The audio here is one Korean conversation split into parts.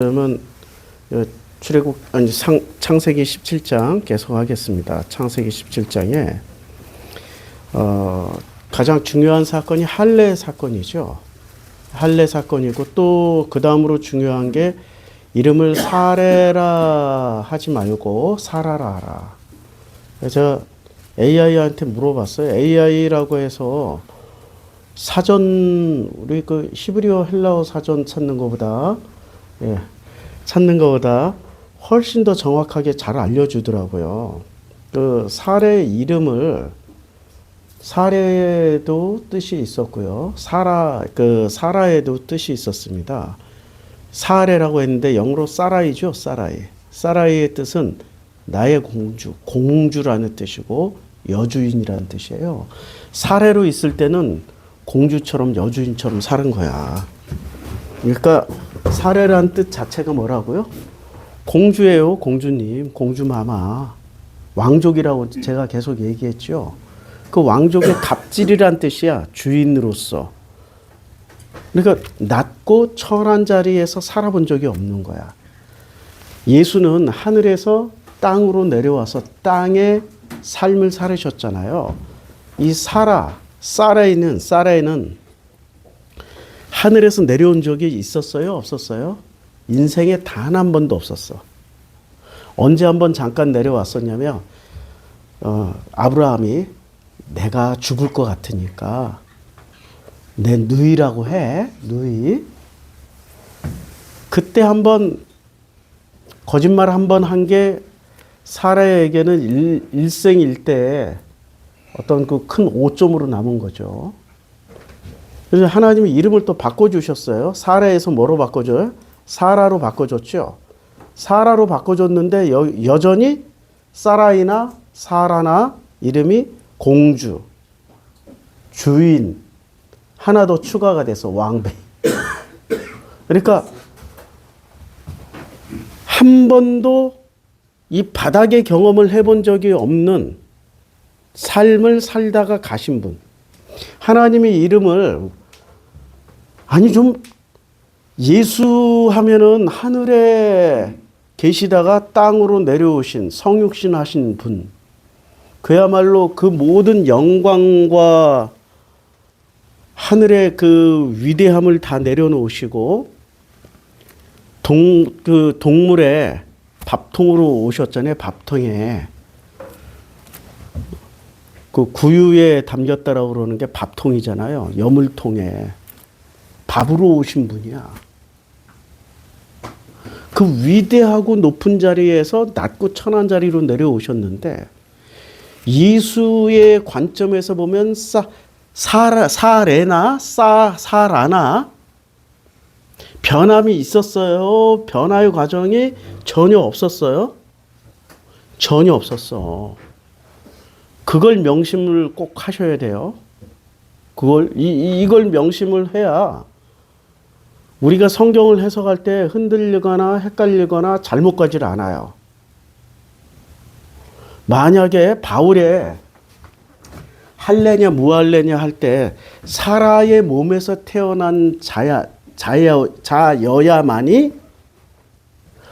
그러면 출애굽 아니 창세기 17장 계속하겠습니다. 창세기 17장에 가장 중요한 사건이 할례 사건이죠. 할례 사건이고 또 그 다음으로 중요한 게 이름을 사레라 하지 말고 사라라 하라. 제가 AI한테 물어봤어요. AI라고 해서 사전 우리 그 히브리어 헬라어 사전 찾는 것보다 찾는 것보다 훨씬 더 정확하게 잘 알려주더라고요. 그 사례 이름을 사례에도 뜻이 있었고요. 사라에도 뜻이 있었습니다. 사례라고 했는데 영어로 사라이죠. 사라이. 사라이의 뜻은 나의 공주, 공주라는 뜻이고 여주인이라는 뜻이에요. 사례로 있을 때는 공주처럼 여주인처럼 사는 거야. 그러니까 사례란 뜻 자체가 뭐라고요? 공주예요, 공주님, 공주마마. 왕족이라고 제가 계속 얘기했죠. 그 왕족의 갑질이란 뜻이야, 주인으로서. 그러니까 낮고 천한 자리에서 살아본 적이 없는 거야. 예수는 하늘에서 땅으로 내려와서 땅의 삶을 살으셨잖아요. 이 사라에는 하늘에서 내려온 적이 있었어요? 없었어요? 인생에 단 한 번도 없었어. 언제 한번 잠깐 내려왔었냐면 아브라함이 내가 죽을 것 같으니까 내 누이라고 해. 누이. 그때 한번 거짓말 한번 한 게 사라에게는 일생일대 어떤 그 큰 오점으로 남은 거죠. 그래서 하나님이 이름을 또 바꿔주셨어요. 사라에서 뭐로 바꿔줘요? 사라로 바꿔줬죠. 사라로 바꿔줬는데 여전히 사라이나 사라나 이름이 공주, 주인, 하나 더 추가가 돼서 왕비. 그러니까 한 번도 이 바닥의 경험을 해본 적이 없는 삶을 살다가 가신 분. 하나님의 이름을 아니 좀 예수 하면은 하늘에 계시다가 땅으로 내려오신 성육신 하신 분. 그야말로 그 모든 영광과 하늘의 그 위대함을 다 내려놓으시고 동물의 밥통으로 오셨잖아요. 밥통에. 그 구유에 담겼다라고 그러는 게 밥통이잖아요. 여물통에. 밥으로 오신 분이야. 그 위대하고 높은 자리에서 낮고 천한 자리로 내려오셨는데 예수의 관점에서 보면 사라나 변함이 있었어요? 변화의 과정이 전혀 없었어요? 전혀 없었어. 그걸 명심을 꼭 하셔야 돼요. 이걸 명심을 해야 우리가 성경을 해석할 때 흔들리거나 헷갈리거나 잘못 가질 않아요. 만약에 바울의 할례냐 무할례냐 할 때 사라의 몸에서 태어난 자여야만이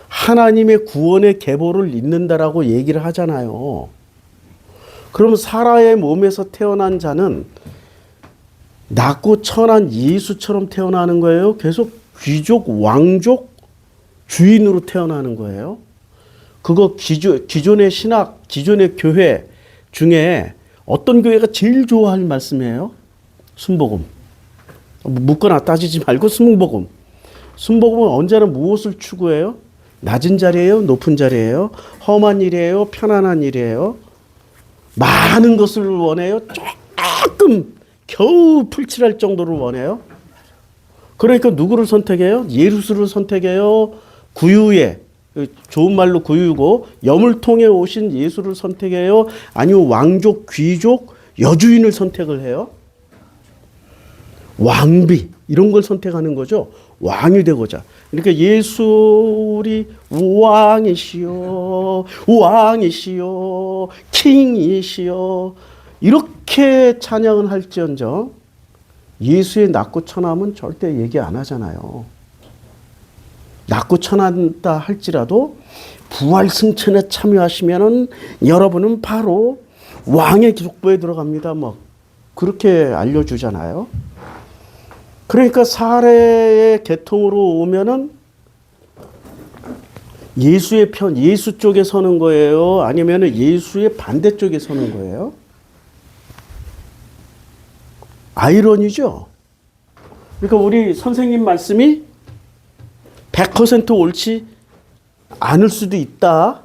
하나님의 구원의 계보를 잇는다라고 얘기를 하잖아요. 그럼 사라의 몸에서 태어난 자는 낮고 천한 예수처럼 태어나는 거예요? 계속 귀족, 왕족, 주인으로 태어나는 거예요? 그거 기존의 신학, 기존의 교회 중에 어떤 교회가 제일 좋아할 말씀이에요? 순복음. 묻거나 따지지 말고 순복음. 순복음은 언제나 무엇을 추구해요? 낮은 자리예요? 높은 자리예요? 험한 일이에요? 편안한 일이에요? 많은 것을 원해요? 조금 겨우 풀칠할 정도를 원해요? 그러니까 누구를 선택해요? 예수를 선택해요? 구유에, 좋은 말로 구유고 여물통에 오신 예수를 선택해요? 아니면 왕족, 귀족, 여주인을 선택을 해요? 왕비 이런 걸 선택하는 거죠. 왕이 되고자. 그러니까 예수 우리 왕이시여, 왕이시여, 킹이시여 이렇게 찬양을 할지언정 예수의 낮고 천함은 절대 얘기 안 하잖아요. 낳고 천한다 할지라도 부활 승천에 참여하시면은 여러분은 바로 왕의 족보에 들어갑니다. 뭐 그렇게 알려주잖아요. 그러니까 사례의 계통으로 오면은 예수의 편, 예수 쪽에 서는 거예요? 아니면은 예수의 반대쪽에 서는 거예요? 아이러니죠? 그러니까 우리 선생님 말씀이 100% 옳지 않을 수도 있다.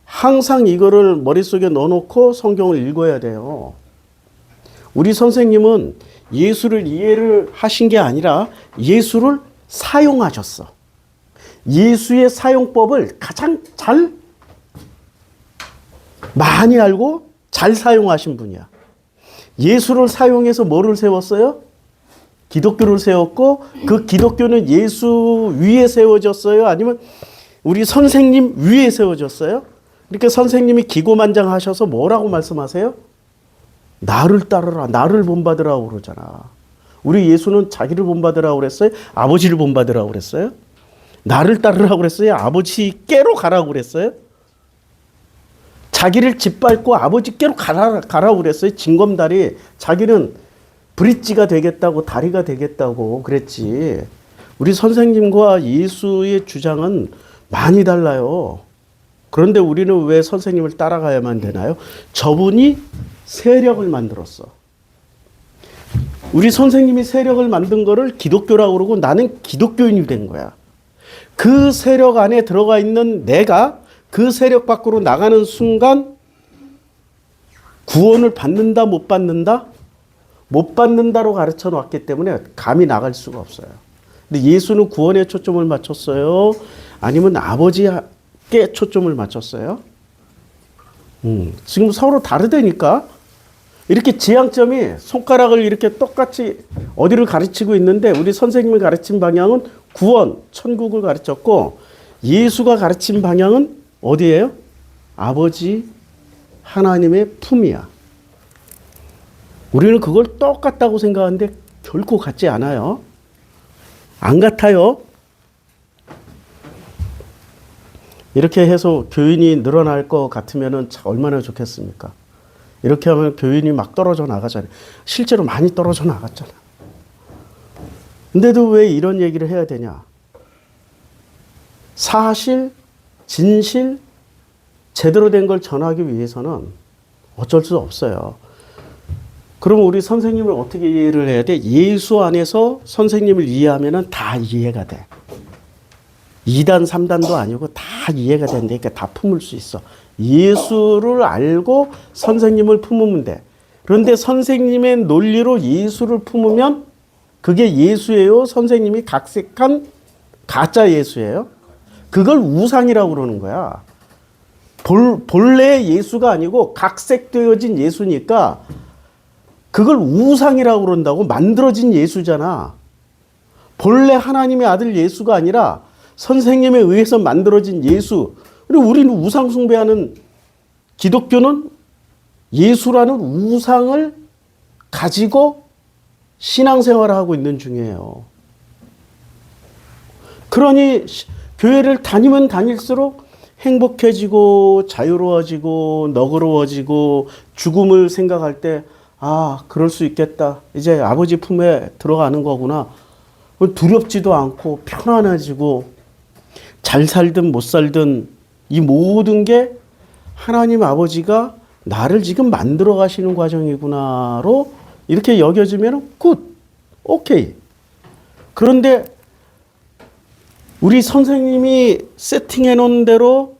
항상 이거를 머릿속에 넣어놓고 성경을 읽어야 돼요. 우리 선생님은 예수를 이해를 하신 게 아니라 예수를 사용하셨어. 예수의 사용법을 가장 잘 많이 알고 잘 사용하신 분이야. 예수를 사용해서 뭐를 세웠어요? 기독교를 세웠고 그 기독교는 예수 위에 세워졌어요? 아니면 우리 선생님 위에 세워졌어요? 그러니까 선생님이 기고만장하셔서 뭐라고 말씀하세요? 나를 따르라, 나를 본받으라고 그러잖아. 우리 예수는 자기를 본받으라고 그랬어요? 아버지를 본받으라고 그랬어요? 나를 따르라고 그랬어요? 아버지께로 가라고 그랬어요? 자기를 짓밟고 아버지께로 가라고 그랬어요? 징검다리. 자기는 브릿지가 되겠다고, 다리가 되겠다고 그랬지. 우리 선생님과 예수의 주장은 많이 달라요. 그런데 우리는 왜 선생님을 따라가야만 되나요? 저분이 세력을 만들었어. 우리 선생님이 세력을 만든 거를 기독교라고 그러고 나는 기독교인이 된 거야. 그 세력 안에 들어가 있는 내가 그 세력 밖으로 나가는 순간 구원을 받는다, 못 받는다? 못 받는다로 가르쳐 놨기 때문에 감히 나갈 수가 없어요. 근데 예수는 구원에 초점을 맞췄어요? 아니면 아버지께 초점을 맞췄어요? 지금 서로 다르다니까? 이렇게 지향점이 손가락을 이렇게 똑같이 어디를 가르치고 있는데 우리 선생님이 가르친 방향은 구원, 천국을 가르쳤고 예수가 가르친 방향은 어디예요? 아버지 하나님의 품이야. 우리는 그걸 똑같다고 생각하는데 결코 같지 않아요. 안 같아요. 이렇게 해서 교인이 늘어날 것 같으면 얼마나 좋겠습니까? 이렇게 하면 교인이 막 떨어져 나가잖아요. 실제로 많이 떨어져 나갔잖아. 근데도 왜 이런 얘기를 해야 되냐? 사실, 진실, 제대로 된 걸 전하기 위해서는 어쩔 수 없어요. 그럼 우리 선생님을 어떻게 이해를 해야 돼? 예수 안에서 선생님을 이해하면 다 이해가 돼. 2단, 3단도 아니고 다 이해가 된다니까 다 품을 수 있어. 예수를 알고 선생님을 품으면 돼. 그런데 선생님의 논리로 예수를 품으면 그게 예수예요? 선생님이 각색한 가짜 예수예요? 그걸 우상이라고 그러는 거야. 본래 예수가 아니고 각색되어진 예수니까 그걸 우상이라고 그런다고. 만들어진 예수잖아. 본래 하나님의 아들 예수가 아니라 선생님에 의해서 만들어진 예수. 그리고 우리는 우상 숭배하는 기독교는 예수라는 우상을 가지고 신앙생활을 하고 있는 중이에요. 그러니 교회를 다니면 다닐수록 행복해지고 자유로워지고 너그러워지고 죽음을 생각할 때 아, 그럴 수 있겠다. 이제 아버지 품에 들어가는 거구나. 두렵지도 않고 편안해지고 잘 살든 못 살든 이 모든 게 하나님 아버지가 나를 지금 만들어 가시는 과정이구나로 이렇게 여겨지면 굿, 오케이. 그런데 우리 선생님이 세팅해 놓은 대로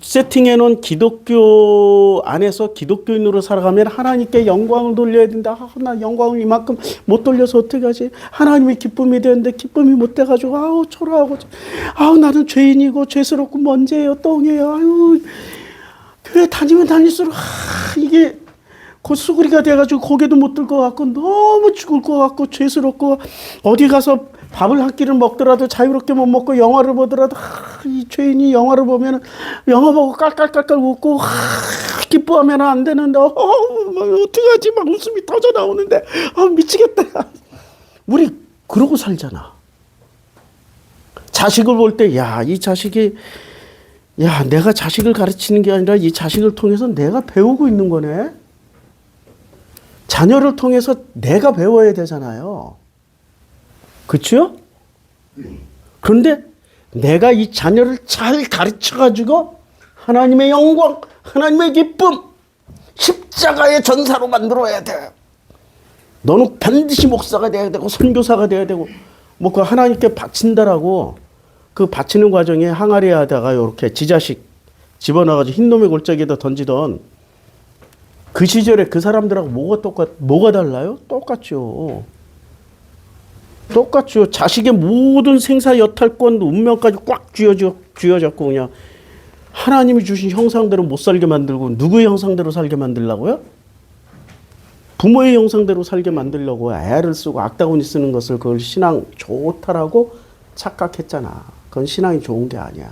세팅해 놓은 기독교 안에서 기독교인으로 살아가면 하나님께 영광을 돌려야 된다. 나 영광을 이만큼 못 돌려서 어떡하지? 하나님이 기쁨이 되는데 기쁨이 못 돼가지고 아우 초라하고 아우 나는 죄인이고 죄스럽고 먼지예요, 똥이에요. 아유 교회 다니면 다닐수록 이게 곧수구리가 돼가지고 고개도 못 들 것 같고 너무 죽을 것 같고 죄스럽고 어디 가서 밥을 한 끼를 먹더라도 자유롭게 못 먹고 영화를 보더라도 이 죄인이 영화를 보면 영화 보고 깔깔깔깔 웃고 기뻐하면 안 되는데 어떡하지 막 웃음이 터져 나오는데 미치겠다. 우리 그러고 살잖아. 자식을 볼 때, 야, 이 자식이, 야, 내가 자식을 가르치는 게 아니라 이 자식을 통해서 내가 배우고 있는 거네. 자녀를 통해서 내가 배워야 되잖아요. 그렇죠? 그런데 내가 이 자녀를 잘 가르쳐가지고 하나님의 영광, 하나님의 기쁨, 십자가의 전사로 만들어야 돼. 너는 반드시 목사가 돼야 되고 선교사가 돼야 되고 뭐 그 하나님께 바친다라고 그 바치는 과정에 항아리 하다가 이렇게 지자식 집어넣어가지고 흰놈의 골짜기에다 던지던 그 시절에 그 사람들하고 뭐가 달라요? 똑같죠. 똑같죠. 자식의 모든 생사 여탈권 운명까지 꽉 쥐어잡고 그냥 하나님이 주신 형상대로 못 살게 만들고 누구의 형상대로 살게 만들려고요? 부모의 형상대로 살게 만들려고 애를 쓰고 악다구니 쓰는 것을 그걸 신앙 좋다라고 착각했잖아. 그건 신앙이 좋은 게 아니야.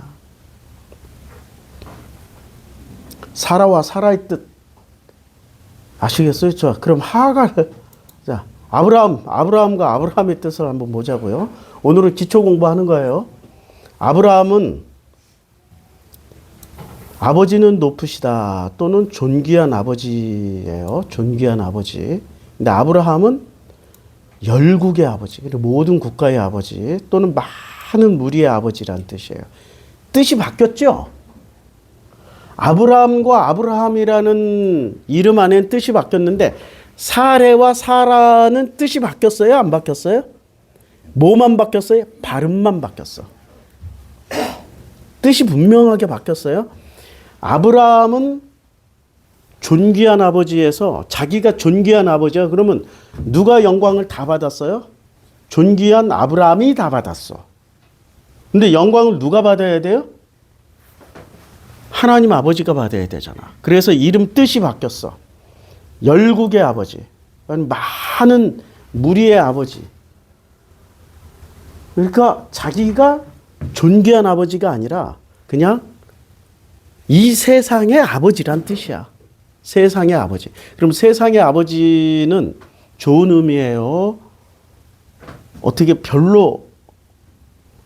사라와 사라의 뜻 아시겠어요? 자, 그럼 하가를 자 아브라함과 아브라함의 뜻을 한번 보자고요. 오늘은 기초 공부하는 거예요. 아브라함은 아버지는 높으시다 또는 존귀한 아버지예요. 존귀한 아버지. 근데 아브라함은 열국의 아버지, 그리고 모든 국가의 아버지 또는 많은 무리의 아버지란 뜻이에요. 뜻이 바뀌었죠. 아브라함과 아브라함이라는 이름 안에는 뜻이 바뀌었는데 사레와 사라는 뜻이 바뀌었어요? 안 바뀌었어요? 뭐만 바뀌었어요? 발음만 바뀌었어. 뜻이 분명하게 바뀌었어요. 아브라함은 존귀한 아버지에서 자기가 존귀한 아버지야. 그러면 누가 영광을 다 받았어요? 존귀한 아브라함이 다 받았어. 근데 영광을 누가 받아야 돼요? 하나님 아버지가 받아야 되잖아. 그래서 이름 뜻이 바뀌었어. 열국의 아버지, 많은 무리의 아버지. 그러니까 자기가 존귀한 아버지가 아니라 그냥 이 세상의 아버지란 뜻이야. 세상의 아버지. 그럼 세상의 아버지는 좋은 의미예요? 어떻게 별로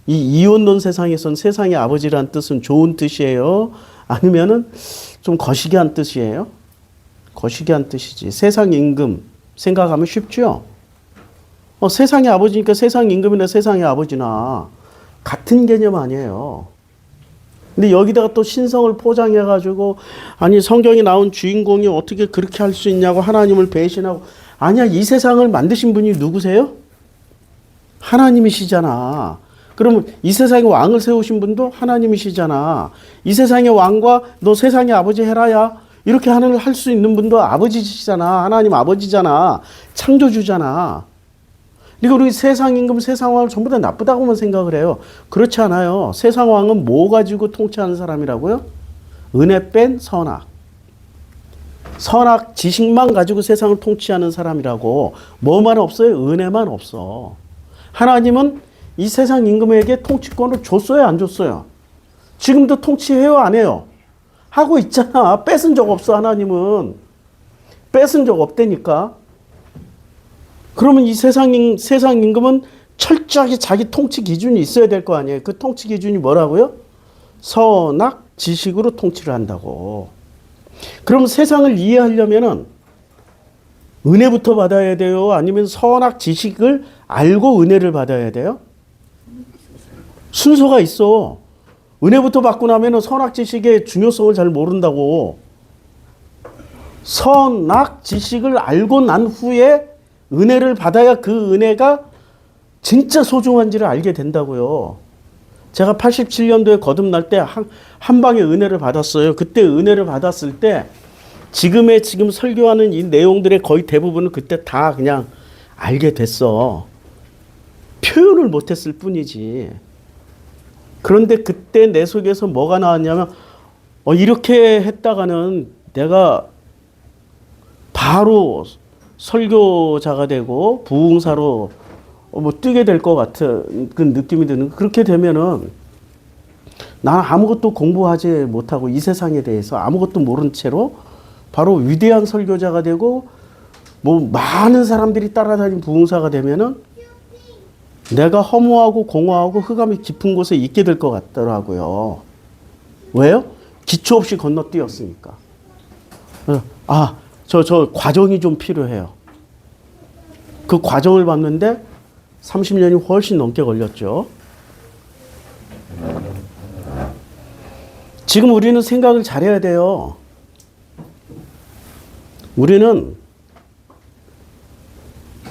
이 이혼론 세상에선 세상의 아버지란 뜻은 좋은 뜻이에요? 아니면은 좀 거시기한 뜻이에요? 거시기한 뜻이지. 세상 임금 생각하면 쉽죠? 세상의 아버지니까 세상 임금이나 세상의 아버지나 같은 개념 아니에요. 근데 여기다가 또 신성을 포장해가지고 아니 성경에 나온 주인공이 어떻게 그렇게 할 수 있냐고 하나님을 배신하고 아니야 이 세상을 만드신 분이 누구세요? 하나님이시잖아. 그러면 이 세상에 왕을 세우신 분도 하나님이시잖아. 이 세상의 왕과 너 세상의 아버지 해라야 이렇게 할 수 있는 분도 아버지시잖아. 하나님 아버지잖아. 창조주잖아. 그러니까 우리 세상 임금, 세상 왕을 전부 다 나쁘다고만 생각을 해요. 그렇지 않아요. 세상 왕은 뭐 가지고 통치하는 사람이라고요? 은혜 뺀 선악. 선악 지식만 가지고 세상을 통치하는 사람이라고. 뭐만 없어요? 은혜만 없어. 하나님은 이 세상 임금에게 통치권을 줬어요? 안 줬어요? 지금도 통치해요? 안 해요? 하고 있잖아. 뺏은 적 없어, 하나님은. 뺏은 적 없다니까. 그러면 이 세상 임금은 철저하게 자기 통치 기준이 있어야 될 거 아니에요. 그 통치 기준이 뭐라고요? 선악 지식으로 통치를 한다고. 그럼 세상을 이해하려면은 은혜부터 받아야 돼요? 아니면 선악 지식을 알고 은혜를 받아야 돼요? 순서가 있어. 은혜부터 받고 나면은 선악 지식의 중요성을 잘 모른다고. 선악 지식을 알고 난 후에 은혜를 받아야 그 은혜가 진짜 소중한지를 알게 된다고요. 제가 87년도에 거듭날 때 한 방에 은혜를 받았어요. 그때 은혜를 받았을 때 지금 설교하는 이 내용들의 거의 대부분은 그때 다 그냥 알게 됐어. 표현을 못했을 뿐이지. 그런데 그때 내 속에서 뭐가 나왔냐면 이렇게 했다가는 내가 바로 설교자가 되고 부흥사로 뛰게 될 것 같은 그 느낌이 드는. 그렇게 되면은 나는 아무것도 공부하지 못하고 이 세상에 대해서 아무것도 모른 채로 바로 위대한 설교자가 되고 뭐 많은 사람들이 따라다니는 부흥사가 되면은 내가 허무하고 공허하고 흑암이 깊은 곳에 있게 될 것 같더라고요. 왜요? 기초 없이 건너뛰었으니까. 저 과정이 좀 필요해요. 그 과정을 봤는데 30년이 훨씬 넘게 걸렸죠. 지금 우리는 생각을 잘해야 돼요. 우리는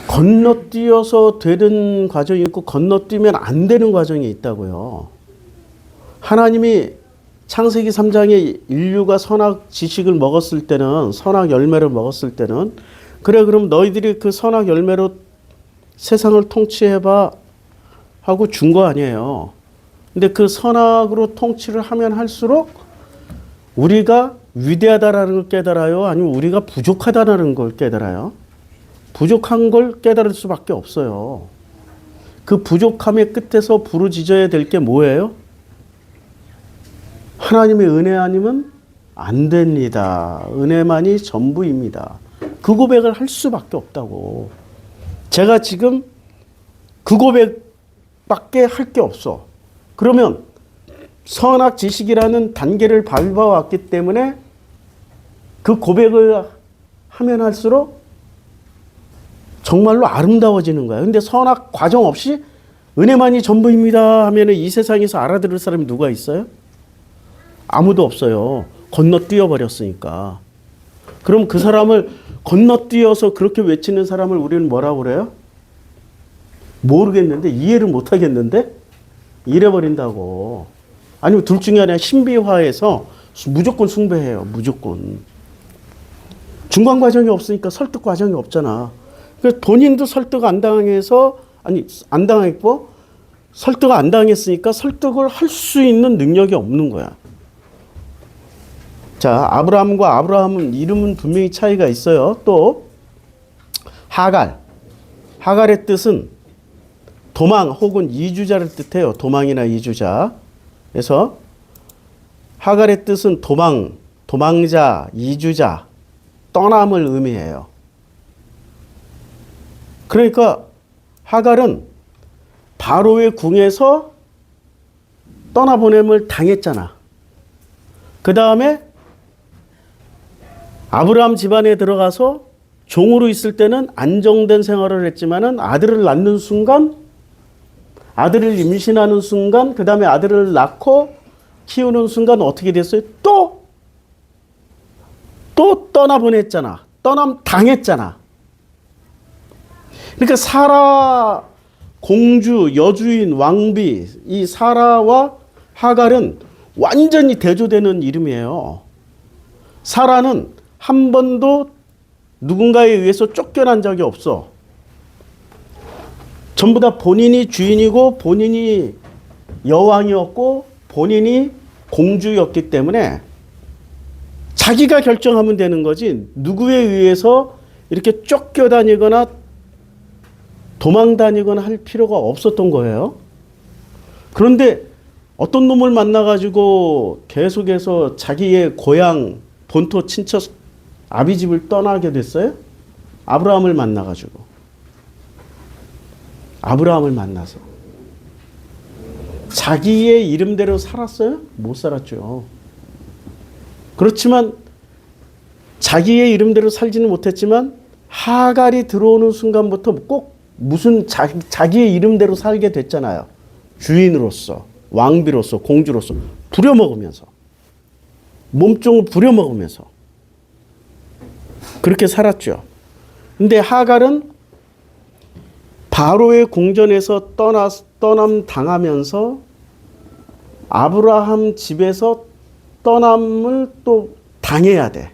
건너뛰어서 되는 과정이 있고 건너뛰면 안 되는 과정이 있다고요. 하나님이 창세기 3장에 인류가 선악 지식을 먹었을 때는, 선악 열매를 먹었을 때는, 그래 그럼 너희들이 그 선악 열매로 세상을 통치해봐 하고 준 거 아니에요. 근데 그 선악으로 통치를 하면 할수록 우리가 위대하다라는 걸 깨달아요? 아니면 우리가 부족하다라는 걸 깨달아요? 부족한 걸 깨달을 수밖에 없어요. 그 부족함의 끝에서 부르짖어야 될 게 뭐예요? 하나님의 은혜 아니면 안 됩니다. 은혜만이 전부입니다. 그 고백을 할 수밖에 없다고. 제가 지금 그 고백밖에 할 게 없어. 그러면 선악 지식이라는 단계를 밟아왔기 때문에 그 고백을 하면 할수록 정말로 아름다워지는 거야. 근데 선악 과정 없이 은혜만이 전부입니다 하면 이 세상에서 알아들을 사람이 누가 있어요? 아무도 없어요. 건너뛰어 버렸으니까. 그럼 그 사람을 건너뛰어서 그렇게 외치는 사람을 우리는 뭐라고 그래요? 모르겠는데, 이해를 못 하겠는데 이래버린다고. 아니면 둘 중에 하나, 신비화해서 무조건 숭배해요. 무조건. 중간 과정이 없으니까 설득 과정이 없잖아. 그래서 본인도 설득 안 당해서, 안 당했고 설득 안 당했으니까 설득을 할 수 있는 능력이 없는 거야. 자, 아브라함과 아브라함은 이름은 분명히 차이가 있어요. 또 하갈. 하갈의 뜻은 도망 혹은 이주자를 뜻해요. 도망이나 이주자. 그래서 하갈의 뜻은 도망, 도망자, 이주자, 떠남을 의미해요. 그러니까 하갈은 바로의 궁에서 떠나보냄을 당했잖아. 그 다음에 아브라함 집안에 들어가서 종으로 있을 때는 안정된 생활을 했지만은 아들을 낳는 순간, 아들을 임신하는 순간, 그 다음에 아들을 낳고 키우는 순간 어떻게 됐어요? 또 떠나보냈잖아. 떠남 당했잖아. 그러니까 사라 공주, 여주인, 왕비, 이 사라와 하갈은 완전히 대조되는 이름이에요. 사라는 한 번도 누군가에 의해서 쫓겨난 적이 없어. 전부 다 본인이 주인이고 본인이 여왕이었고 본인이 공주였기 때문에 자기가 결정하면 되는 거지, 누구에 의해서 이렇게 쫓겨다니거나 도망다니거나 할 필요가 없었던 거예요. 그런데 어떤 놈을 만나가지고 계속해서 자기의 고향, 본토 친척 아비집을 떠나게 됐어요? 아브라함을 만나가지고. 아브라함을 만나서. 자기의 이름대로 살았어요? 못 살았죠. 그렇지만 자기의 이름대로 살지는 못했지만 하갈이 들어오는 순간부터 꼭 무슨 자기의 이름대로 살게 됐잖아요. 주인으로서, 왕비로서, 공주로서 부려먹으면서, 몸종을 부려먹으면서 그렇게 살았죠. 근데 하갈은 바로의 궁전에서 떠남 당하면서 아브라함 집에서 떠남을 또 당해야 돼.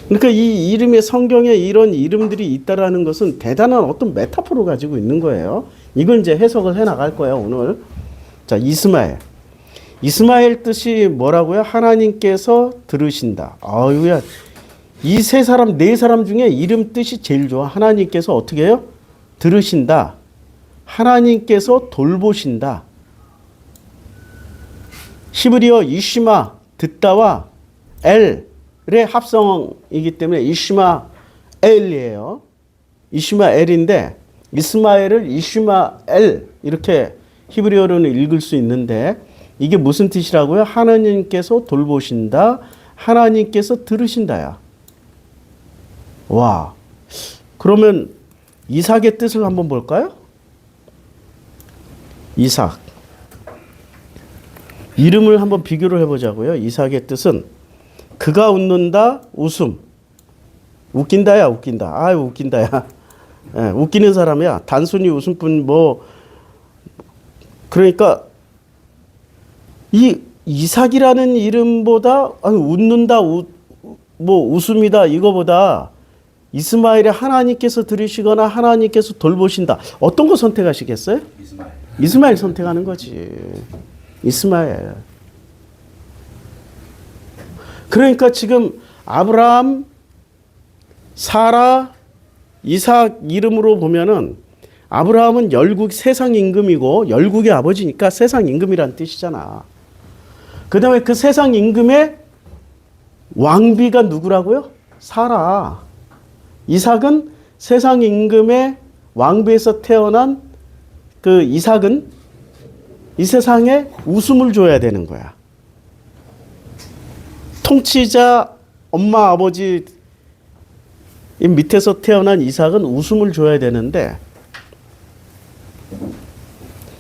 그러니까 이 이름의 성경에 이런 이름들이 있다라는 것은 대단한 어떤 메타포를 가지고 있는 거예요. 이걸 이제 해석을 해 나갈 거예요, 오늘. 자, 이스마엘. 이스마엘 뜻이 뭐라고요? 하나님께서 들으신다. 아유야. 이 세 사람, 네 사람 중에 이름 뜻이 제일 좋아. 하나님께서 어떻게 해요? 들으신다. 하나님께서 돌보신다. 히브리어 이시마, 듣다와 엘의 합성이기 때문에 이시마엘이에요. 이시마엘인데 이스마엘을 이슈마엘 이렇게 히브리어로는 읽을 수 있는데 이게 무슨 뜻이라고요? 하나님께서 돌보신다. 하나님께서 들으신다야. 와. 그러면 이삭의 뜻을 한번 볼까요? 이삭. 이름을 한번 비교를 해보자고요. 이삭의 뜻은 그가 웃는다. 웃음. 웃긴다야. 웃긴다. 아유 웃긴다야. 예, 웃기는 사람이야. 단순히 웃음뿐 뭐 그러니까 이 이삭이라는 이름보다 아니, 웃는다 뭐 웃음이다 이거보다 이스마엘의 하나님께서 들으시거나 하나님께서 돌보신다. 어떤 거 선택하시겠어요? 이스마엘. 이스마엘 선택하는 거지. 이스마엘. 그러니까 지금 아브라함, 사라, 이삭 이름으로 보면은 아브라함은 열국 세상 임금이고 열국의 아버지니까 세상 임금이란 뜻이잖아. 그 다음에 그 세상 임금의 왕비가 누구라고요? 사라. 이삭은 세상 임금의 왕비에서 태어난 그 이삭은 이 세상에 웃음을 줘야 되는 거야. 통치자 엄마 아버지 밑에서 태어난 이삭은 웃음을 줘야 되는데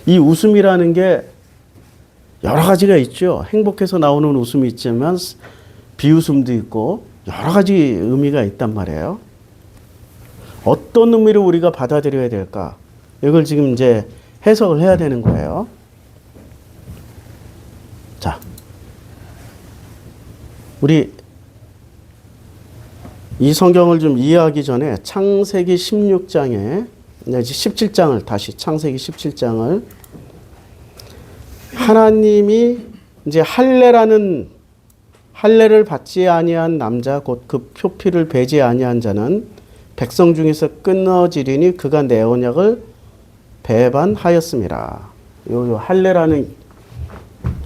이 웃음이라는 게 여러 가지가 있죠. 행복해서 나오는 웃음이 있지만 비웃음도 있고 여러 가지 의미가 있단 말이에요. 어떤 의미로 우리가 받아들여야 될까? 이걸 지금 이제 해석을 해야 되는 거예요. 자, 우리 이 성경을 좀 이해하기 전에 창세기 16장에 17장을 다시 창세기 17장을 하나님이 이제 할례를 받지 아니한 남자 곧 그 표피를 베지 아니한 자는 백성 중에서 끊어지리니 그가 내 언약을 배반하였음이라. 요 할례라는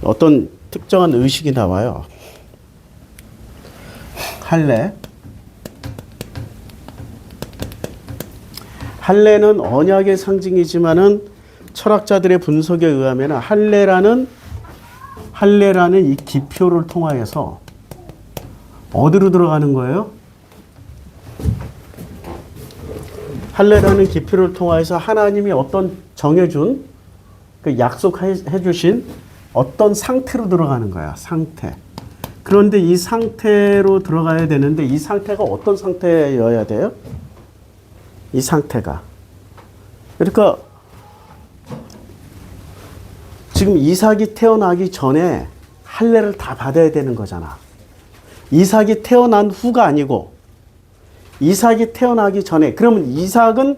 어떤 특정한 의식이 나와요. 할례. 할례는 언약의 상징이지만은 철학자들의 분석에 의하면 할례라는 이 기표를 통하여서 어디로 들어가는 거예요? 할례라는 기표를 통하여서 하나님이 어떤 정해준 그 약속해 주신 어떤 상태로 들어가는 거야. 상태. 그런데 이 상태로 들어가야 되는데 이 상태가 어떤 상태여야 돼요? 이 상태가. 그러니까 지금 이삭이 태어나기 전에 할례를 다 받아야 되는 거잖아. 이삭이 태어난 후가 아니고 이삭이 태어나기 전에. 그러면 이삭은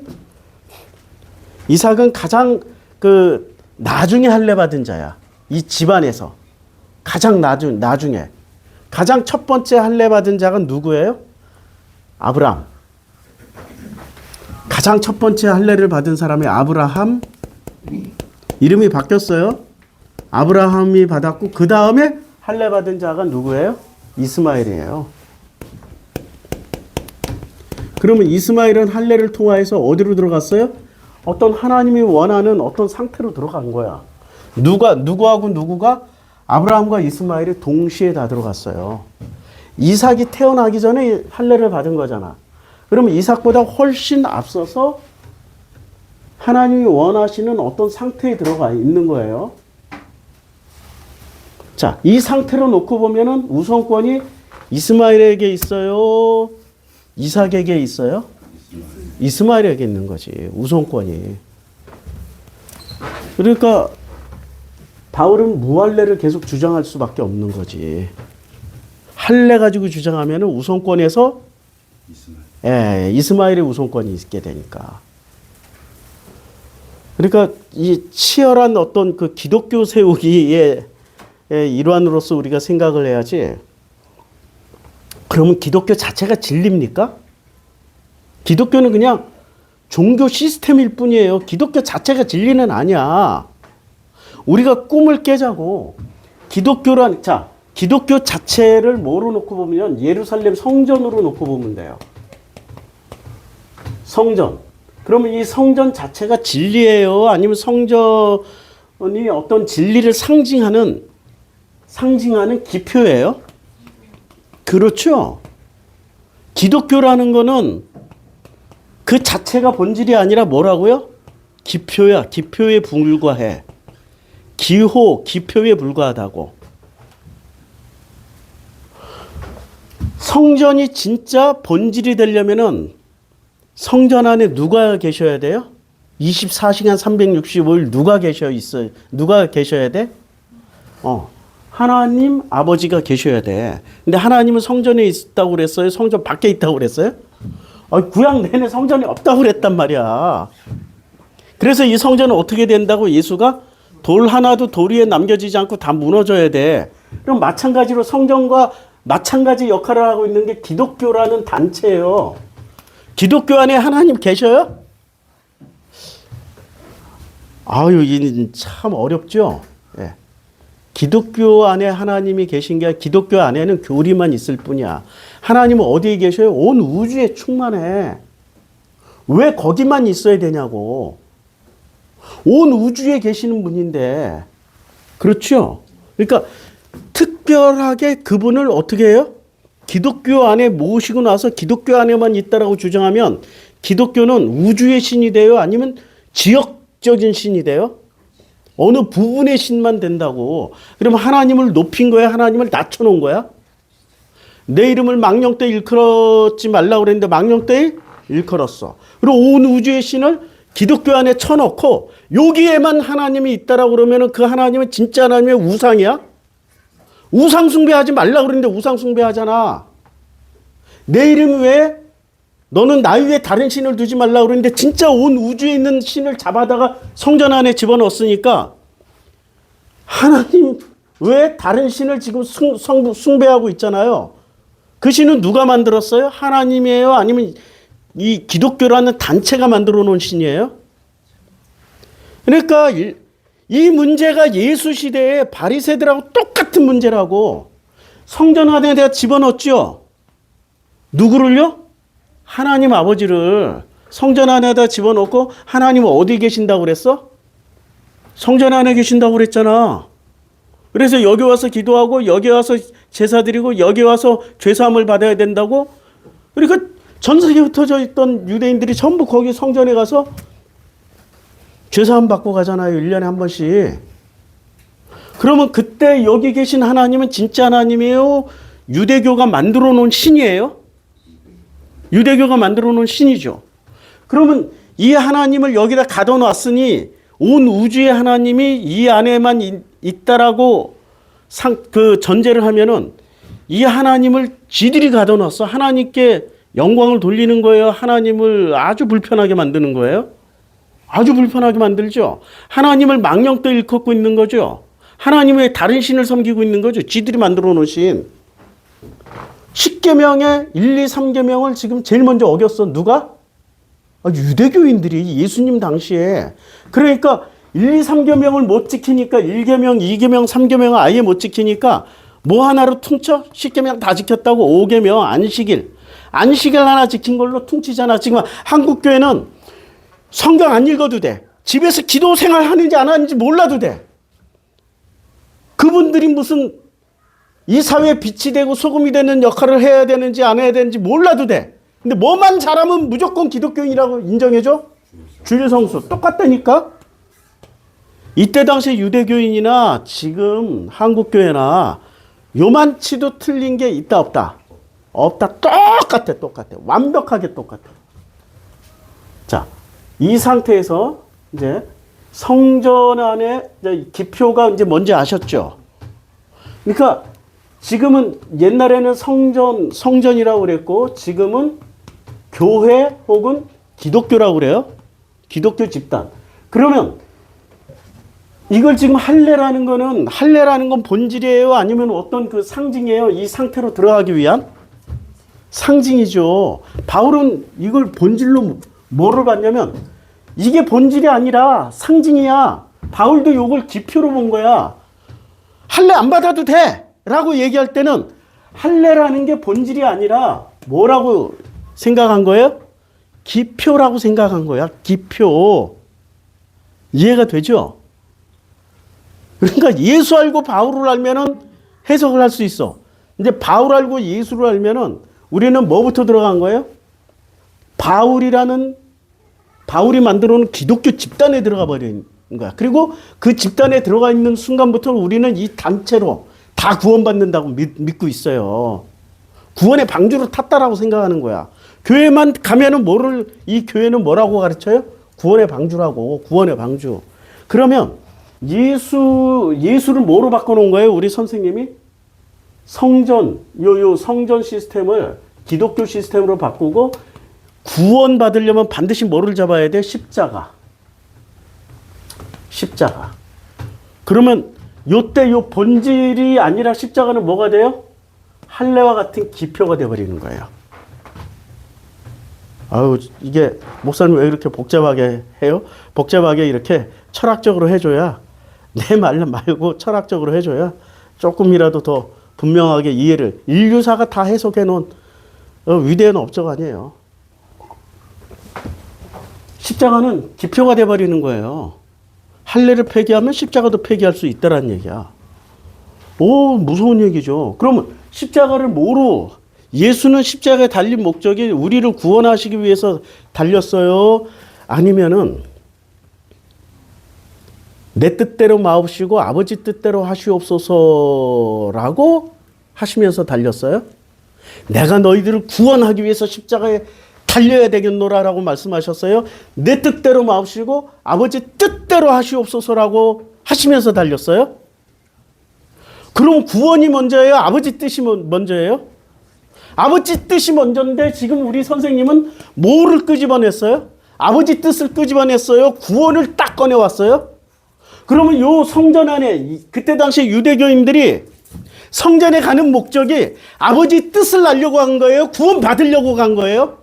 가장 그 나중에 할례 받은 자야. 이 집안에서 가장 나중에 가장 첫 번째 할례 받은 자가 누구예요? 아브라함. 가장 첫 번째 할례를 받은 사람이 아브라함. 이름이 바뀌었어요. 아브라함이 받았고 그 다음에 할례 받은 자가 누구예요? 이스마엘이에요. 그러면 이스마엘은 할례를 통하여서 어디로 들어갔어요? 어떤 하나님이 원하는 어떤 상태로 들어간 거야. 누구하고 누구가? 아브라함과 이스마엘이 동시에 다 들어갔어요. 이삭이 태어나기 전에 할례를 받은 거잖아. 그러면 이삭보다 훨씬 앞서서 하나님이 원하시는 어떤 상태에 들어가 있는 거예요. 자, 이 상태로 놓고 보면은 우선권이 이스마엘에게 있어요? 이삭에게 있어요? 이스마엘에게 있는 거지. 우선권이. 그러니까 바울은 무할례를 계속 주장할 수밖에 없는 거지. 할례 가지고 주장하면은 우선권에서 이스마엘의 우선권이 있게 되니까. 그러니까 이 치열한 어떤 그 기독교 세우기의 일환으로서 우리가 생각을 해야지. 그러면 기독교 자체가 진리입니까? 기독교는 그냥 종교 시스템일 뿐이에요. 기독교 자체가 진리는 아니야. 우리가 꿈을 깨자고. 기독교 자체를 뭐로 놓고 보면 예루살렘 성전으로 놓고 보면 돼요. 성전. 그러면 이 성전 자체가 진리예요? 아니면 성전이 어떤 진리를 상징하는 기표예요? 그렇죠. 기독교라는 거는 그 자체가 본질이 아니라 뭐라고요? 기표야. 기표에 불과해. 기표에 불과하다고. 성전이 진짜 본질이 되려면은 성전 안에 누가 계셔야 돼요? 24시간 365일 누가 계셔야 돼? 하나님 아버지가 계셔야 돼. 근데 하나님은 성전에 있다고 그랬어요? 성전 밖에 있다고 그랬어요? 구약 내내 성전이 없다고 그랬단 말이야. 그래서 이 성전은 어떻게 된다고? 예수가 돌 하나도 돌 위에 남겨지지 않고 다 무너져야 돼. 그럼 마찬가지로 성전과 마찬가지 역할을 하고 있는 게 기독교라는 단체예요. 기독교 안에 하나님 계셔요? 이게 참 어렵죠? 예. 기독교 안에 하나님이 계신 게 아니라 기독교 안에는 교리만 있을 뿐이야. 하나님은 어디에 계셔요? 온 우주에 충만해. 왜 거기만 있어야 되냐고. 온 우주에 계시는 분인데. 그렇죠? 그러니까 특별하게 그분을 어떻게 해요? 기독교 안에 모시고 나서 기독교 안에만 있다라고 주장하면 기독교는 우주의 신이 돼요? 아니면 지역적인 신이 돼요? 어느 부분의 신만 된다고. 그러면 하나님을 높인 거야? 하나님을 낮춰놓은 거야? 내 이름을 망령되이 일컬었지 말라고 그랬는데 망령되이 일컬었어. 그리고 온 우주의 신을 기독교 안에 쳐놓고 여기에만 하나님이 있다라고 그러면 그 하나님은 진짜 하나님의 우상이야? 우상 숭배하지 말라고 그랬는데 우상 숭배하잖아. 내 이름 외에 너는 나 위에 다른 신을 두지 말라고 그랬는데 진짜 온 우주에 있는 신을 잡아다가 성전 안에 집어넣었으니까 하나님 외에 다른 신을 지금 숭배하고 있잖아요. 그 신은 누가 만들었어요? 하나님이에요? 아니면 이 기독교라는 단체가 만들어 놓은 신이에요? 그러니까 이 문제가 예수 시대의 바리새들하고 똑같은 문제라고. 성전 안에다 집어넣었죠. 누구를요? 하나님 아버지를 성전 안에다 집어넣고 하나님은 어디 계신다고 그랬어? 성전 안에 계신다고 그랬잖아. 그래서 여기 와서 기도하고 여기 와서 제사 드리고 여기 와서 죄사함을 받아야 된다고. 그러니까 전 세계에 흩어져 있던 유대인들이 전부 거기 성전에 가서 죄사함 받고 가잖아요. 1년에 한 번씩. 그러면 그때 여기 계신 하나님은 진짜 하나님이에요? 유대교가 만들어 놓은 신이에요? 유대교가 만들어 놓은 신이죠. 그러면 이 하나님을 여기다 가둬놨으니 온 우주의 하나님이 이 안에만 있다라고 그 전제를 하면은 이 하나님을 지들이 가둬놨어. 하나님께 영광을 돌리는 거예요? 하나님을 아주 불편하게 만드는 거예요? 아주 불편하게 만들죠. 하나님을 망령되이 일컫고 있는 거죠. 하나님의 다른 신을 섬기고 있는 거죠. 지들이 만들어 놓으신 10계명의 1, 2, 3계명을 지금 제일 먼저 어겼어. 누가? 유대교인들이 예수님 당시에. 그러니까 1, 2, 3계명을 못 지키니까 1계명, 2계명, 3계명을 아예 못 지키니까 뭐 하나로 퉁쳐? 10계명 다 지켰다고 5계명 안식일 하나 지킨 걸로 퉁치잖아. 지금 한국교회는 성경 안 읽어도 돼. 집에서 기도 생활 하는지 안 하는지 몰라도 돼. 그분들이 무슨 이 사회에 빛이 되고 소금이 되는 역할을 해야 되는지 안 해야 되는지 몰라도 돼. 근데 뭐만 잘하면 무조건 기독교인이라고 인정해줘? 주일 성수. 똑같다니까? 이때 당시 유대교인이나 지금 한국교회나 요만치도 틀린 게 있다 없다? 없다. 똑같아. 완벽하게 똑같아. 자, 이 상태에서 이제 성전 안에 기표가 이제 뭔지 아셨죠? 그러니까 지금은 옛날에는 성전이라고 그랬고 지금은 교회 혹은 기독교라고 그래요. 기독교 집단. 그러면 이걸 지금 할례라는 건 본질이에요? 아니면 어떤 그 상징이에요? 이 상태로 들어가기 위한 상징이죠. 바울은 이걸 본질로 뭐를 봤냐면 이게 본질이 아니라 상징이야. 바울도 이걸 기표로 본 거야. 할례 안 받아도 돼 라고 얘기할 때는 할례라는 게 본질이 아니라 뭐라고 생각한 거예요? 기표라고 생각한 거야. 기표. 이해가 되죠? 그러니까 예수 알고 바울을 알면은 해석을 할 수 있어. 이제 바울 알고 예수를 알면은 우리는 뭐부터 들어간 거예요? 바울이 만들어 놓은 기독교 집단에 들어가 버린 거야. 그리고 그 집단에 들어가 있는 순간부터 우리는 이 단체로 다 구원받는다고 믿고 있어요. 구원의 방주로 탔다라고 생각하는 거야. 교회만 가면은 이 교회는 뭐라고 가르쳐요? 구원의 방주라고. 구원의 방주. 그러면 예수를 뭐로 바꿔놓은 거예요? 우리 선생님이? 성전 시스템을 기독교 시스템으로 바꾸고 구원 받으려면 반드시 뭐를 잡아야 돼? 십자가. 그러면 요때 요 본질이 아니라 십자가는 뭐가 돼요? 할례와 같은 기표가 돼버리는 거예요. 아유, 이게 목사님 왜 이렇게 복잡하게 해요? 복잡하게 이렇게 철학적으로 해줘야, 내 말 말고 철학적으로 해줘야 조금이라도 더 분명하게 이해를, 인류사가 다 해석해 놓은 위대한 업적 아니에요. 십자가는 기표가 돼버리는 거예요. 할례를 폐기하면 십자가도 폐기할 수 있다라는 얘기야. 오, 무서운 얘기죠. 그러면 십자가를 뭐로? 예수는 십자가에 달린 목적이 우리를 구원하시기 위해서 달렸어요? 아니면은 내 뜻대로 마옵시고 아버지 뜻대로 하시옵소서라고 하시면서 달렸어요? 내가 너희들을 구원하기 위해서 십자가에 달려야 되겠노라라고 말씀하셨어요? 내 뜻대로 마옵시고 아버지 뜻대로 하시옵소서라고 하시면서 달렸어요? 그럼 구원이 먼저예요? 아버지 뜻이 먼저예요? 아버지 뜻이 먼저인데 지금 우리 선생님은 뭐를 끄집어냈어요? 아버지 뜻을 끄집어냈어요? 구원을 딱 꺼내왔어요? 그러면 요 성전 안에 그때 당시 유대교인들이 성전에 가는 목적이 아버지 뜻을 알려고 한 거예요? 구원 받으려고 간 거예요?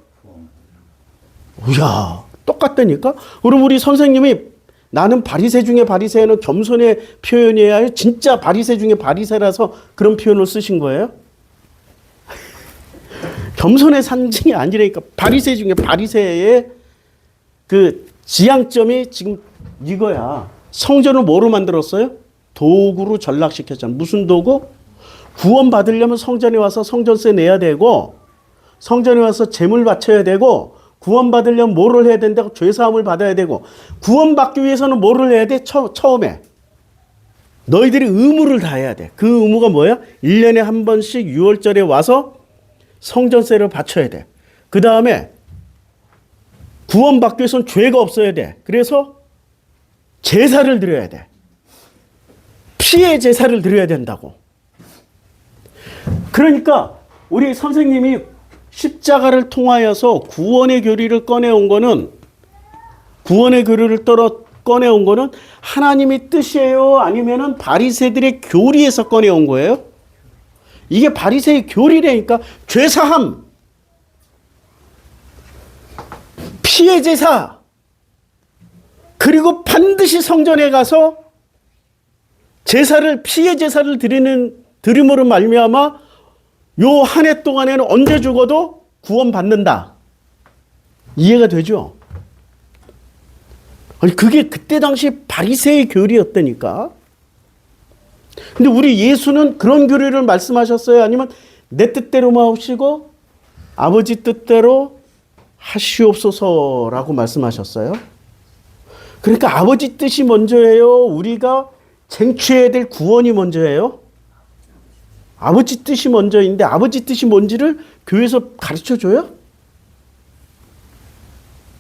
이야, 똑같다니까? 그럼 우리 선생님이 나는 바리새 중에 바리새는 겸손의 표현이어야 해요? 진짜 바리새 중에 바리새라서 그런 표현을 쓰신 거예요? 겸손의 상징이 아니라니까. 바리새 중에 바리새의 그 지향점이 지금 이거야. 성전을 뭐로 만들었어요? 도구로 전락시켰잖아. 무슨 도구? 구원 받으려면 성전에 와서 성전세 내야 되고, 성전에 와서 제물 바쳐야 되고, 구원 받으려면 뭐를 해야 된다고? 죄사함을 받아야 되고, 구원 받기 위해서는 뭐를 해야 돼? 처음에 너희들이 의무를 다해야 돼. 그 의무가 뭐야? 1년에 한 번씩 6월절에 와서 성전세를 바쳐야 돼. 그 다음에 구원 받기 위해서는 죄가 없어야 돼. 그래서 제사를 드려야 돼. 피의 제사를 드려야 된다고. 그러니까 우리 선생님이 십자가를 통하여서 구원의 교리를 꺼내온 거는, 꺼내온 거는 하나님의 뜻이에요? 아니면은 바리새들의 교리에서 꺼내온 거예요? 이게 바리새의 교리라니까. 죄사함, 피의 제사, 그리고 반드시 성전에 가서 피의 제사를 드림으로 말미암아 요 한 해 동안에는 언제 죽어도 구원받는다. 이해가 되죠? 아니, 그게 그때 당시 바리새의 교리였다니까. 근데 우리 예수는 그런 교리를 말씀하셨어요? 아니면 내 뜻대로 마옵시고 아버지 뜻대로 하시옵소서라고 말씀하셨어요? 그러니까 아버지 뜻이 먼저예요? 우리가 쟁취해야 될 구원이 먼저예요? 아버지 뜻이 먼저인데 아버지 뜻이 뭔지를 교회에서 가르쳐줘요?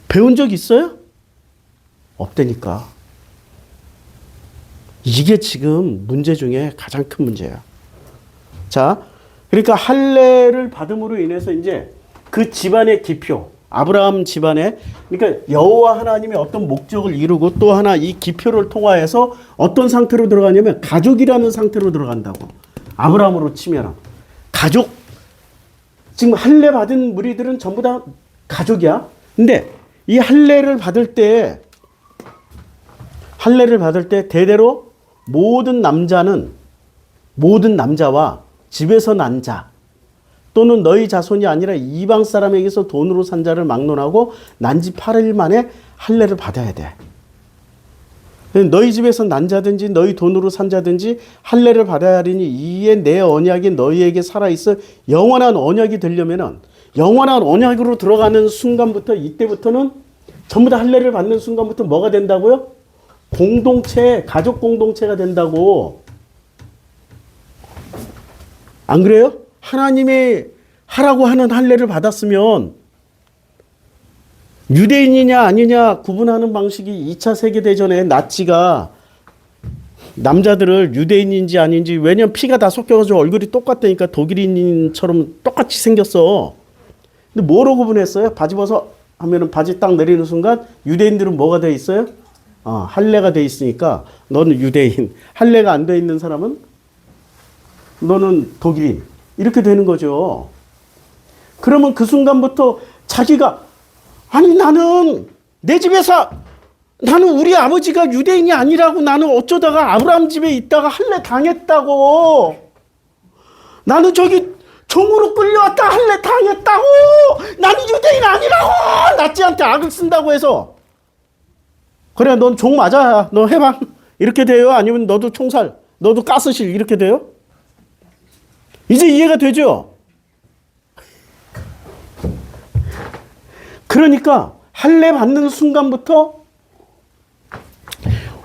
배운 적 있어요? 없다니까. 이게 지금 문제 중에 가장 큰 문제야. 자, 그러니까 할례를 받음으로 인해서 이제 그 집안의 기표, 아브라함 집안에, 그러니까 여호와 하나님의 어떤 목적을 이루고 또 하나 이 기표를 통하여서 어떤 상태로 들어가냐면 가족이라는 상태로 들어간다고. 아브라함으로 치면 가족. 지금 할례 받은 무리들은 전부 다 가족이야. 근데 이 할례를 받을 때 대대로 모든 남자와 집에서 난 자, 또는 너희 자손이 아니라 이방 사람에게서 돈으로 산 자를 막론하고 난지 8일 만에 할례를 받아야 돼. 너희 집에서 난 자든지 너희 돈으로 산 자든지 할례를 받아야 하리니 이에 내 언약이 너희에게 살아있어 영원한 언약이 되려면은 영원한 언약으로 들어가는 순간부터 이때부터는 전부 다 할례를 받는 순간부터 뭐가 된다고요? 공동체, 가족 공동체가 된다고. 안 그래요? 하나님이 하라고 하는 할례를 받았으면 유대인이냐 아니냐 구분하는 방식이 2차 세계대전에 나치가 남자들을 유대인인지 아닌지, 왜냐면 피가 다 섞여가지고 얼굴이 똑같다니까 독일인처럼 똑같이 생겼어. 근데 뭐로 구분했어요? 바지 벗어 하면은 바지 딱 내리는 순간 유대인들은 뭐가 돼 있어요? 할례가 돼 있으니까 너는 유대인, 할례가 안 돼 있는 사람은 너는 독일인, 이렇게 되는 거죠. 그러면 그 순간부터 자기가 아니 나는 내 집에서 나는 우리 아버지가 유대인이 아니라고 나는 어쩌다가 아브라함 집에 있다가 할례 당했다고. 나는 저기 종으로 끌려왔다 할례 당했다고. 나는 유대인 아니라고. 낫지한테 악을 쓴다고 해서 그래 넌 종 맞아. 너 해봐. 이렇게 돼요? 아니면 너도 총살, 너도 가스실 이렇게 돼요? 이제 이해가 되죠? 그러니까 할례 받는 순간부터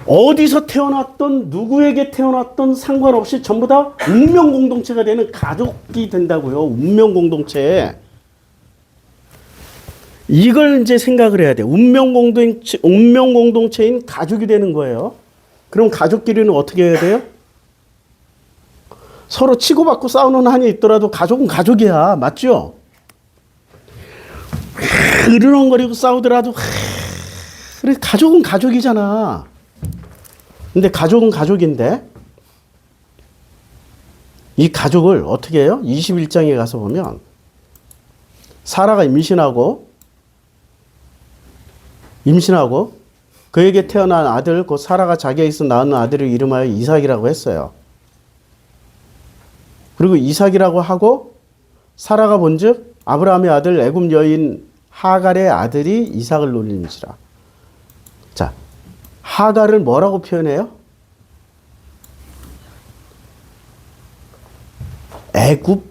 어디서 태어났던 누구에게 태어났던 상관없이 전부 다 운명 공동체가 되는 가족이 된다고요. 운명 공동체. 이걸 이제 생각을 해야 돼. 운명 공동체인 가족이 되는 거예요. 그럼 가족끼리는 어떻게 해야 돼요? 서로 치고받고 싸우는 한이 있더라도 가족은 가족이야. 맞죠? 으르렁거리고 싸우더라도 그래 가족은 가족이잖아. 근데 가족은 가족인데 이 가족을 어떻게 해요? 21장에 가서 보면 사라가 임신하고 그에게 태어난 아들, 그 사라가 자기에게서 낳은 아들을 이름하여 이삭이라고 했어요. 그리고 이삭이라고 하고 사라가 본즉 아브라함의 아들 애굽 여인 하갈의 아들이 이삭을 놀리는지라. 자, 하갈을 뭐라고 표현해요? 애굽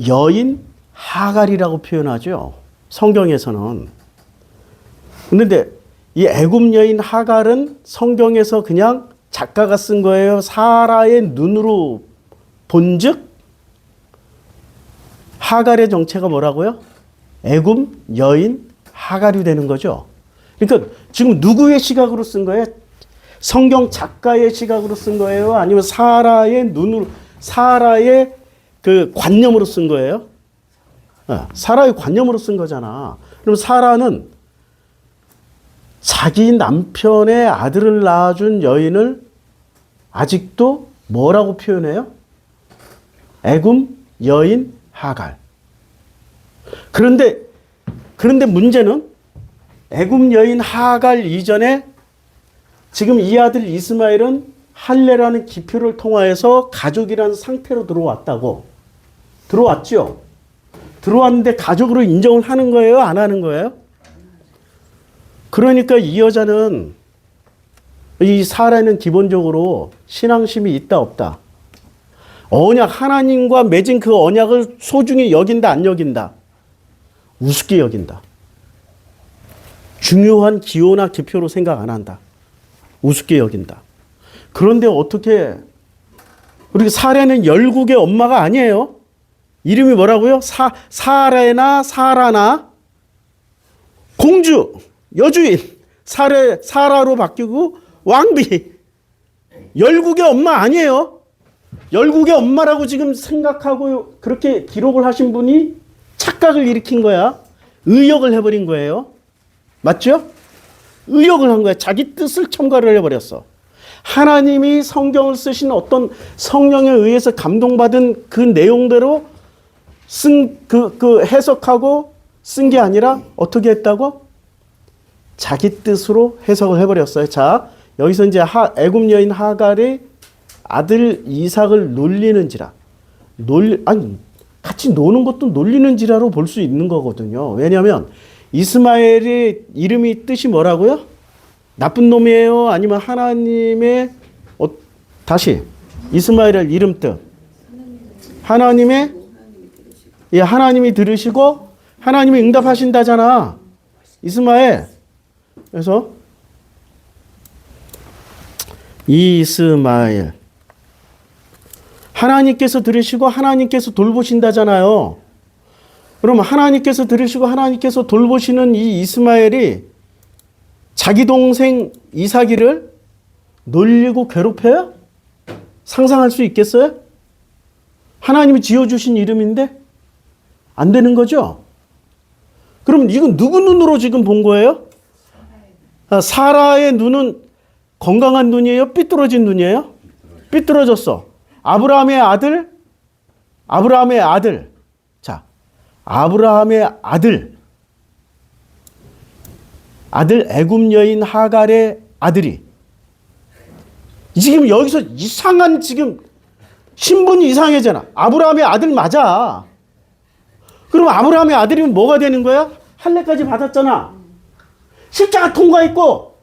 여인 하갈이라고 표현하죠. 성경에서는. 그런데 이 애굽 여인 하갈은 성경에서 그냥 작가가 쓴 거예요. 사라의 눈으로 본즉 하갈의 정체가 뭐라고요? 애굽 여인 하갈이 되는 거죠. 그러니까 지금 누구의 시각으로 쓴 거예요? 성경 작가의 시각으로 쓴 거예요? 아니면 사라의 눈으로, 사라의 그 관념으로 쓴 거예요? 사라의 관념으로 쓴 거잖아. 그럼 사라는 자기 남편의 아들을 낳아준 여인을 아직도 뭐라고 표현해요? 애굽 여인 하갈. 그런데 문제는 애굽 여인 하갈 이전에 지금 이 아들 이스마엘은 할례라는 기표를 통하여서 가족이라는 상태로 들어왔다고. 들어왔죠? 들어왔는데 가족으로 인정을 하는 거예요? 안 하는 거예요? 그러니까 이 여자는, 이 사라는 기본적으로 신앙심이 있다 없다? 언약, 하나님과 맺은 그 언약을 소중히 여긴다 안 여긴다? 우습게 여긴다. 중요한 기호나 기표로 생각 안 한다. 우습게 여긴다. 그런데 어떻게, 우리 사라는 열국의 엄마가 아니에요. 이름이 뭐라고요? 사라나 공주, 여주인, 사라로 바뀌고 왕비. 열국의 엄마 아니에요. 열국의 엄마라고 지금 생각하고 그렇게 기록을 하신 분이 착각을 일으킨 거야. 의역을 해버린 거예요. 맞죠? 의역을 한 거야. 자기 뜻을 첨가를 해버렸어. 하나님이 성경을 쓰신 어떤 성령에 의해서 감동받은 그 내용대로 그 해석하고 쓴 게 아니라 어떻게 했다고? 자기 뜻으로 해석을 해버렸어요. 자, 여기서 이제 애굽 여인 하갈의 아들 이삭을 놀리는지라. 같이 노는 것도 놀리는 지라로 볼 수 있는 거거든요. 왜냐하면 이스마엘의 이름이 뜻이 뭐라고요? 나쁜 놈이에요? 아니면 하나님의 다시 이스마엘의 이름 뜻 하나님의 예, 하나님이 들으시고 하나님이 응답하신다잖아. 이스마엘. 그래서 이스마엘 하나님께서 들으시고 하나님께서 돌보신다잖아요. 그럼 하나님께서 들으시고 하나님께서 돌보시는 이 이스마엘이 자기 동생 이삭이를 놀리고 괴롭혀요? 상상할 수 있겠어요? 하나님이 지어주신 이름인데 안 되는 거죠? 그럼 이건 누구 눈으로 지금 본 거예요? 사라의 눈은 건강한 눈이에요? 삐뚤어진 눈이에요? 삐뚤어졌어. 아브라함의 아들. 자, 아브라함의 아들 애굽 여인 하갈의 아들이 지금 여기서 이상한 지금 신분이 이상해잖아. 아브라함의 아들 맞아. 그럼 아브라함의 아들이면 뭐가 되는 거야? 할례까지 받았잖아. 십자가 통과했고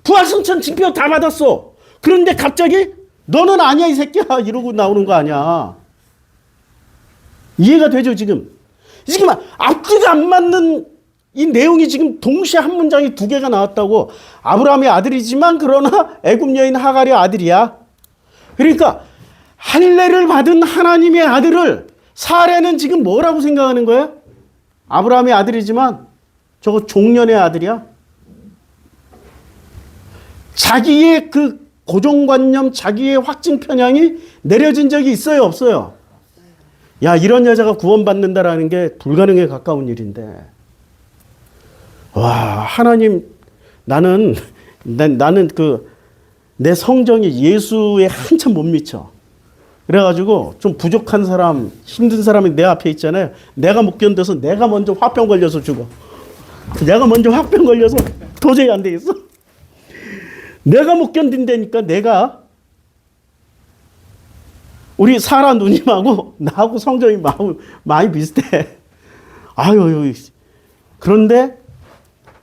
부활승천 징표 다 받았어. 그런데 갑자기 너는 아니야 이 새끼야 이러고 나오는 거 아니야. 이해가 되죠 지금? 지금 앞뒤가 안 맞는 이 내용이 지금 동시에 한 문장이 두 개가 나왔다고. 아브라함의 아들이지만 그러나 애굽 여인 하갈의 아들이야. 그러니까 할례를 받은 하나님의 아들을 사례는 지금 뭐라고 생각하는 거야? 아브라함의 아들이지만 저거 종년의 아들이야. 자기의 그 고정관념, 자기의 확증 편향이 내려진 적이 있어요, 없어요? 야, 이런 여자가 구원받는다라는 게 불가능에 가까운 일인데. 와, 하나님, 나는 내 성정이 예수에 한참 못 미쳐. 그래가지고 좀 부족한 사람, 힘든 사람이 내 앞에 있잖아요. 내가 못 견뎌서 내가 먼저 화병 걸려서 죽어. 내가 먼저 화병 걸려서 도저히 안 되겠어. 내가 못 견딘다니까 내가. 우리 사라 누님하고 나하고 성정이 많이 비슷해. 아유, 그런데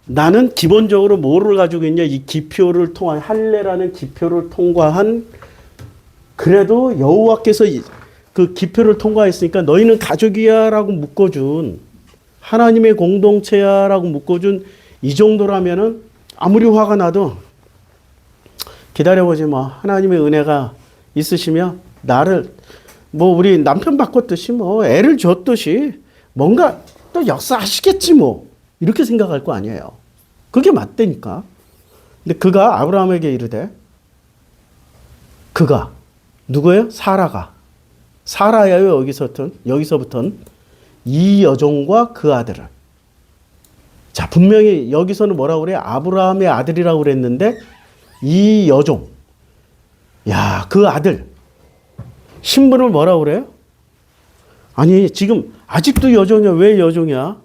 나는 기본적으로 뭐를 가지고 있냐? 이 기표를 통한 할례라는 기표를 통과한 그래도 여호와께서 그 기표를 통과했으니까 너희는 가족이야라고 묶어준 하나님의 공동체야라고 묶어준 이 정도라면은 아무리 화가 나도 기다려보지 뭐 하나님의 은혜가 있으시면 나를 뭐 우리 남편 바꿨듯이 뭐 애를 줬듯이 뭔가 또 역사하시겠지 뭐 이렇게 생각할 거 아니에요. 그게 맞다니까. 근데 그가 아브라함에게 이르되 그가 누구예요? 사라예요. 여기서부터는 이 여종과 그 아들을. 자, 분명히 여기서는 뭐라고 그래? 아브라함의 아들이라고 그랬는데 이 여종. 야, 그 아들. 신분을 뭐라고 그래요? 아니, 지금 아직도 여종이야. 왜 여종이야?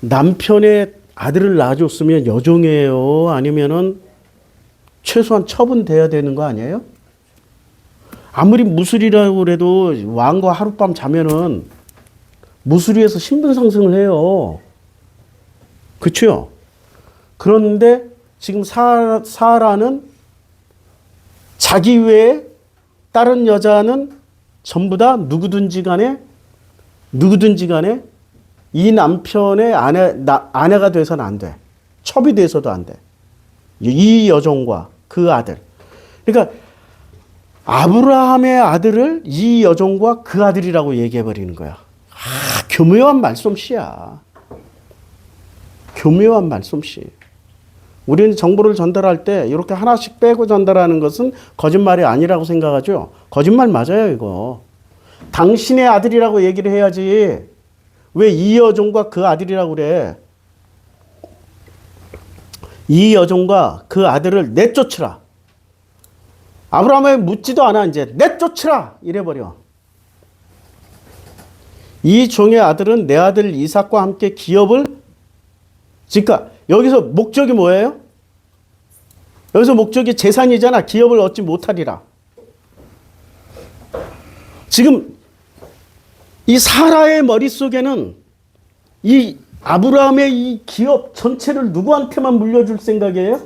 남편의 아들을 낳아줬으면 여종이에요? 아니면은 최소한 처분돼야 되는 거 아니에요? 아무리 무술이라고 그래도 왕과 하룻밤 자면은 무술위에서 신분 상승을 해요. 그렇죠? 그런데 지금 사라는 자기 외에 다른 여자는 전부 다 누구든지 간에 이 남편의 아내가 돼서는 안 돼. 첩이 돼서도 안 돼. 이 여종과 그 아들. 그러니까 아브라함의 아들을 이 여종과 그 아들이라고 얘기해버리는 거야. 교묘한 말솜씨야. 교묘한 말솜씨. 우리는 정보를 전달할 때 이렇게 하나씩 빼고 전달하는 것은 거짓말이 아니라고 생각하죠. 거짓말 맞아요, 이거. 당신의 아들이라고 얘기를 해야지. 왜 이 여종과 그 아들이라고 그래? 이 여종과 그 아들을 내쫓으라. 아브라함에 묻지도 않아. 이제 내쫓으라 이래버려. 이 종의 아들은 내 아들 이삭과 함께 기업을, 그러니까 여기서 목적이 뭐예요? 여기서 목적이 재산이잖아. 기업을 얻지 못하리라. 지금 이 사라의 머릿속에는 이 아브라함의 이 기업 전체를 누구한테만 물려줄 생각이에요?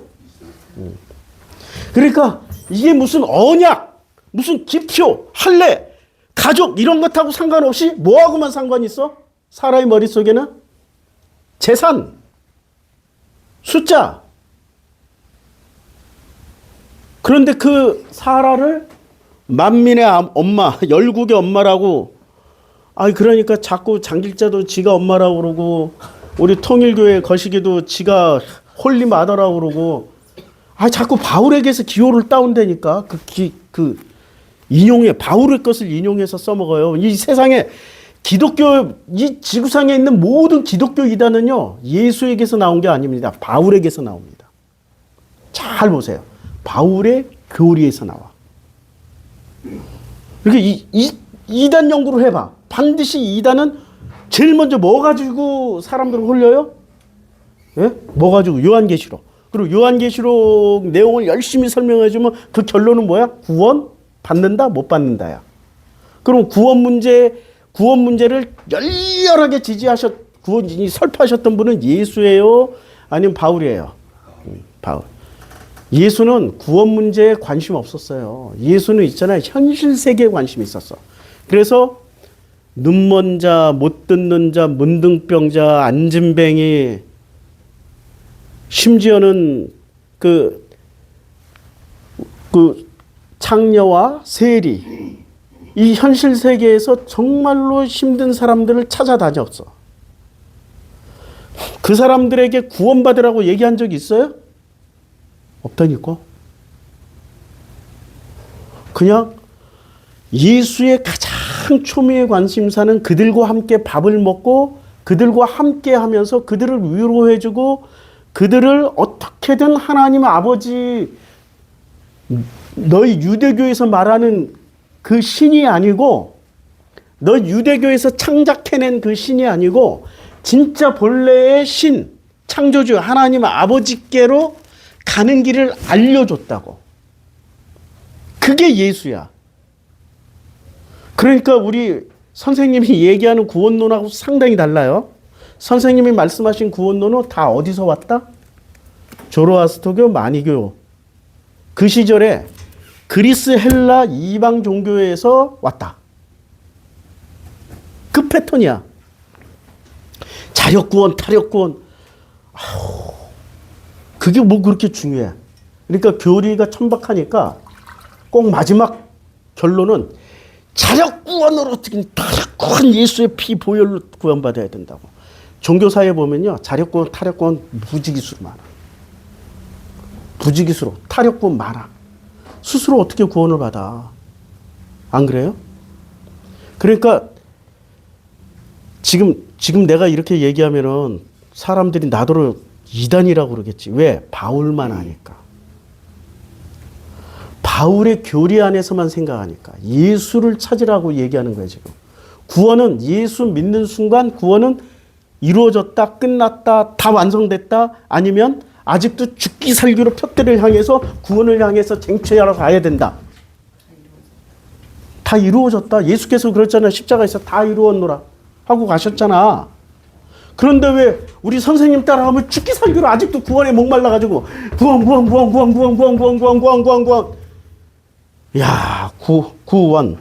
그러니까 이게 무슨 언약, 무슨 기표, 할례, 가족 이런 것하고 상관없이 뭐하고만 상관이 있어? 사라의 머릿속에는 재산, 숫자. 그런데 그 사라를 만민의 엄마, 열국의 엄마라고, 그러니까 자꾸 장길자도 지가 엄마라고 그러고, 우리 통일교회 거시기도 지가 홀리 마더라고 그러고, 자꾸 바울에게서 기호를 따온다니까. 인용해, 바울의 것을 인용해서 써먹어요. 이 세상에 기독교, 이 지구상에 있는 모든 기독교 이단은요, 예수에게서 나온 게 아닙니다. 바울에게서 나옵니다. 잘 보세요. 바울의 교리에서 나와. 그러니까 이단 연구를 해봐. 반드시 이단은 제일 먼저 뭐 가지고 사람들을 홀려요? 예? 뭐 가지고? 요한계시록. 그리고 요한계시록 내용을 열심히 설명해주면 그 결론은 뭐야? 구원 받는다, 못 받는다야. 그럼 구원 문제를 열렬하게 설파하셨던 분은 예수예요? 아니면 바울이에요? 바울. 예수는 구원 문제에 관심 없었어요. 예수는 있잖아요. 현실 세계에 관심이 있었어. 그래서 눈먼 자, 못 듣는 자, 문둥병자, 안진뱅이, 심지어는 그 창녀와 세리, 이 현실 세계에서 정말로 힘든 사람들을 찾아다녔어. 그 사람들에게 구원받으라고 얘기한 적이 있어요? 없다니까. 그냥 예수의 가장 초미의 관심사는 그들과 함께 밥을 먹고 그들과 함께 하면서 그들을 위로해주고 그들을 어떻게든 하나님 아버지, 너희 유대교에서 말하는 그 신이 아니고, 너희 유대교에서 창작해낸 그 신이 아니고 진짜 본래의 신, 창조주 하나님 아버지께로 가는 길을 알려줬다고. 그게 예수야. 그러니까 우리 선생님이 얘기하는 구원론하고 상당히 달라요. 선생님이 말씀하신 구원론은 다 어디서 왔다? 조로아스터교, 마니교. 그 시절에 그리스, 헬라, 이방 종교에서 왔다. 그 패턴이야. 자력구원, 타력구원. 그게 뭐 그렇게 중요해. 그러니까 교리가 천박하니까 꼭 마지막 결론은 자력구원으로 타력구원, 예수의 피 보혈로 구원받아야 된다고. 종교사에 보면요, 자력구원, 타력구원 무지기수로 많아. 무지기수로 타력구원 많아. 스스로 어떻게 구원을 받아? 안 그래요? 그러니까 지금 내가 이렇게 얘기하면은 사람들이 나더러 이단이라고 그러겠지. 왜? 바울만 하니까. 바울의 교리 안에서만 생각하니까. 예수를 찾으라고 얘기하는 거예요, 지금. 구원은 예수 믿는 순간 구원은 이루어졌다, 끝났다, 다 완성됐다, 아니면 아직도 죽기 살기로 표대를 향해서 구원을 향해서 쟁취하러 가야 된다. 다 이루어졌다. 예수께서 그랬잖아요. 십자가에서 다 이루었노라 하고 가셨잖아. 그런데 왜 우리 선생님 따라가면 죽기 살기로 아직도 구원에 목말라가지고 구원. 야, 구원.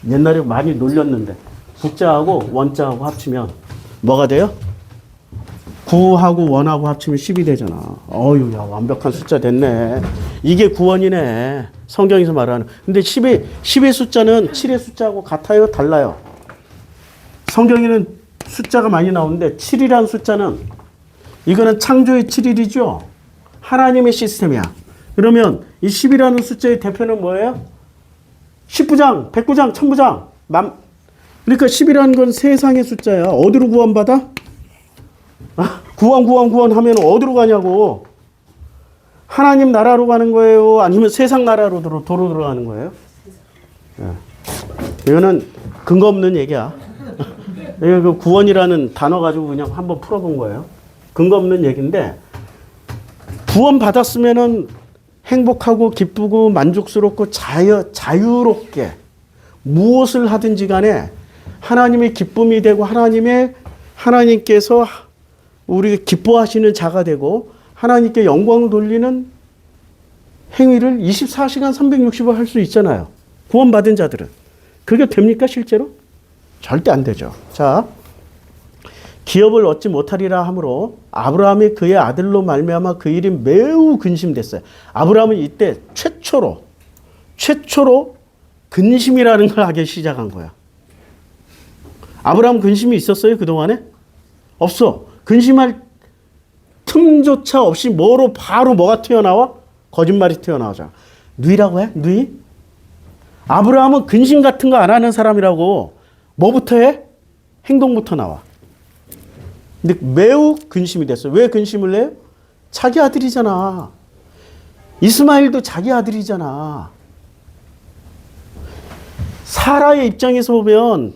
옛날에 많이 놀렸는데 구자하고 원자하고 합치면 뭐가 돼요? 9하고 1하고 합치면 10이 되잖아. 야, 완벽한 숫자 됐네. 이게 구원이네. 성경에서 말하는. 근데 10의 숫자는 7의 숫자하고 같아요? 달라요? 성경에는 숫자가 많이 나오는데 7이라는 숫자는 이거는 창조의 7일이죠. 하나님의 시스템이야. 그러면 이 10이라는 숫자의 대표는 뭐예요? 10부장, 100부장, 1000부장. 그러니까 10이라는 건 세상의 숫자야. 어디로 구원받아? 구원 하면 어디로 가냐고. 하나님 나라로 가는 거예요? 아니면 세상 나라로 도로 들어가는 거예요? 이거는 근거 없는 얘기야. 그 구원이라는 단어 가지고 그냥 한번 풀어본 거예요. 근거 없는 얘기인데, 구원 받았으면은 행복하고 기쁘고 만족스럽고 자유롭게 무엇을 하든지 간에 하나님의 기쁨이 되고 하나님께서 우리가 기뻐하시는 자가 되고 하나님께 영광을 돌리는 행위를 24시간 360일 할 수 있잖아요. 구원받은 자들은. 그게 됩니까 실제로? 절대 안 되죠. 자, 기업을 얻지 못하리라 하므로 아브라함이 그의 아들로 말미암아 그 일이 매우 근심됐어요. 아브라함은 이때 최초로 근심이라는 걸 하기 시작한 거야. 아브라함 근심이 있었어요 그동안에? 없어. 근심할 틈조차 없이 바로 뭐가 튀어나와? 거짓말이 튀어나오잖아. 누이라고 해? 누이? 아브라함은 근심 같은 거 안 하는 사람이라고. 뭐부터 해? 행동부터 나와. 근데 매우 근심이 됐어요. 왜 근심을 해요? 자기 아들이잖아. 이스마엘도 자기 아들이잖아. 사라의 입장에서 보면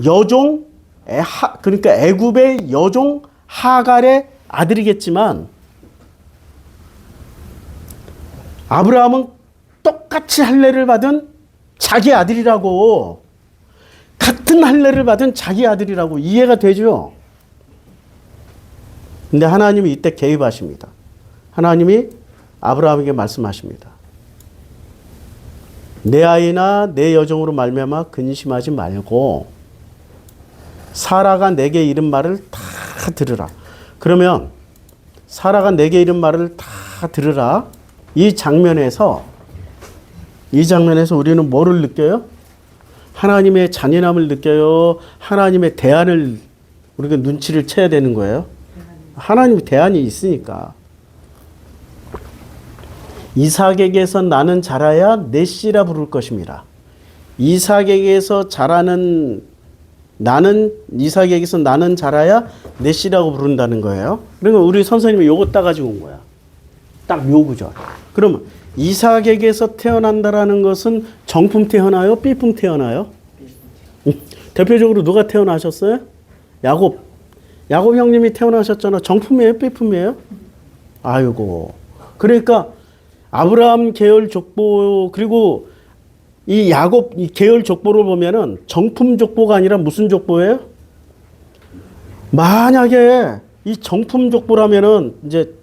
여종, 그러니까 애굽의 여종 하갈의 아들이겠지만 아브라함은 똑같이 할례를 받은 자기 아들이라고. 같은 할례를 받은 자기 아들이라고. 이해가 되죠? 근데 하나님이 이때 개입하십니다. 하나님이 아브라함에게 말씀하십니다. 내 아이나 내 여종으로 말미암아 근심하지 말고 사라가 내게 이른 말을 다 들으라. 그러면 사라가 내게 이른 말을 다 들으라. 이 장면에서 우리는 뭐를 느껴요? 하나님의 잔인함을 느껴요? 하나님의 대안을 우리가 눈치를 채야 되는 거예요? 하나님의 대안이 있으니까. 이삭에게서 나는 자라야 내 씨라 부를 것입니다. 이삭에게서 나는 자라야 내 씨라고 부른다는 거예요. 그러니까 우리 선생님이 요거 따가지고 온 거야. 딱 요 구절. 그러면 이삭에게서 태어난다라는 것은 정품 태어나요? 삐품 태어나요? 대표적으로 누가 태어나셨어요? 야곱 형님이 태어나셨잖아. 정품이에요? 삐품이에요? 아이고. 그러니까 아브라함 계열 족보 그리고 이 야곱 이 계열 족보를 보면은 정품 족보가 아니라 무슨 족보예요? 만약에 이 정품 족보라면은 이제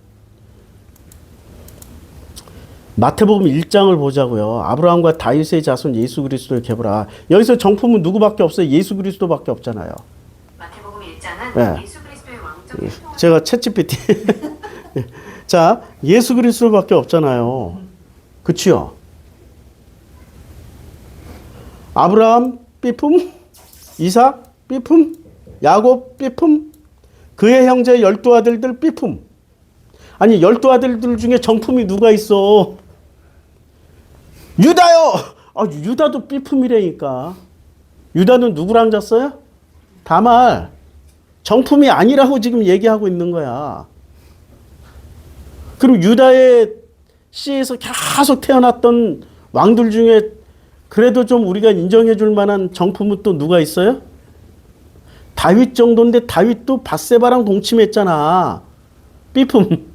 마태복음 1장을 보자고요. 아브라함과 다윗의 자손 예수 그리스도를 계보라. 여기서 정품은 누구밖에 없어요? 예수 그리스도밖에 없잖아요. 마태복음 1장은 네. 예수 그리스도의 왕적인 제가 챗GPT 자, 예수 그리스도밖에 없잖아요. 그치요? 아브라함 삐품, 이삭 삐품, 야곱 삐품, 그의 형제 12아들들 삐품. 아니 12아들들 중에 정품이 누가 있어? 유다요! 유다도 삐품이라니까. 유다는 누구랑 잤어요? 다말. 정품이 아니라고 지금 얘기하고 있는 거야. 그럼 유다의 씨에서 계속 태어났던 왕들 중에 그래도 좀 우리가 인정해 줄 만한 정품은 또 누가 있어요? 다윗 정도인데 다윗도 밧세바랑 동침했잖아. 삐품.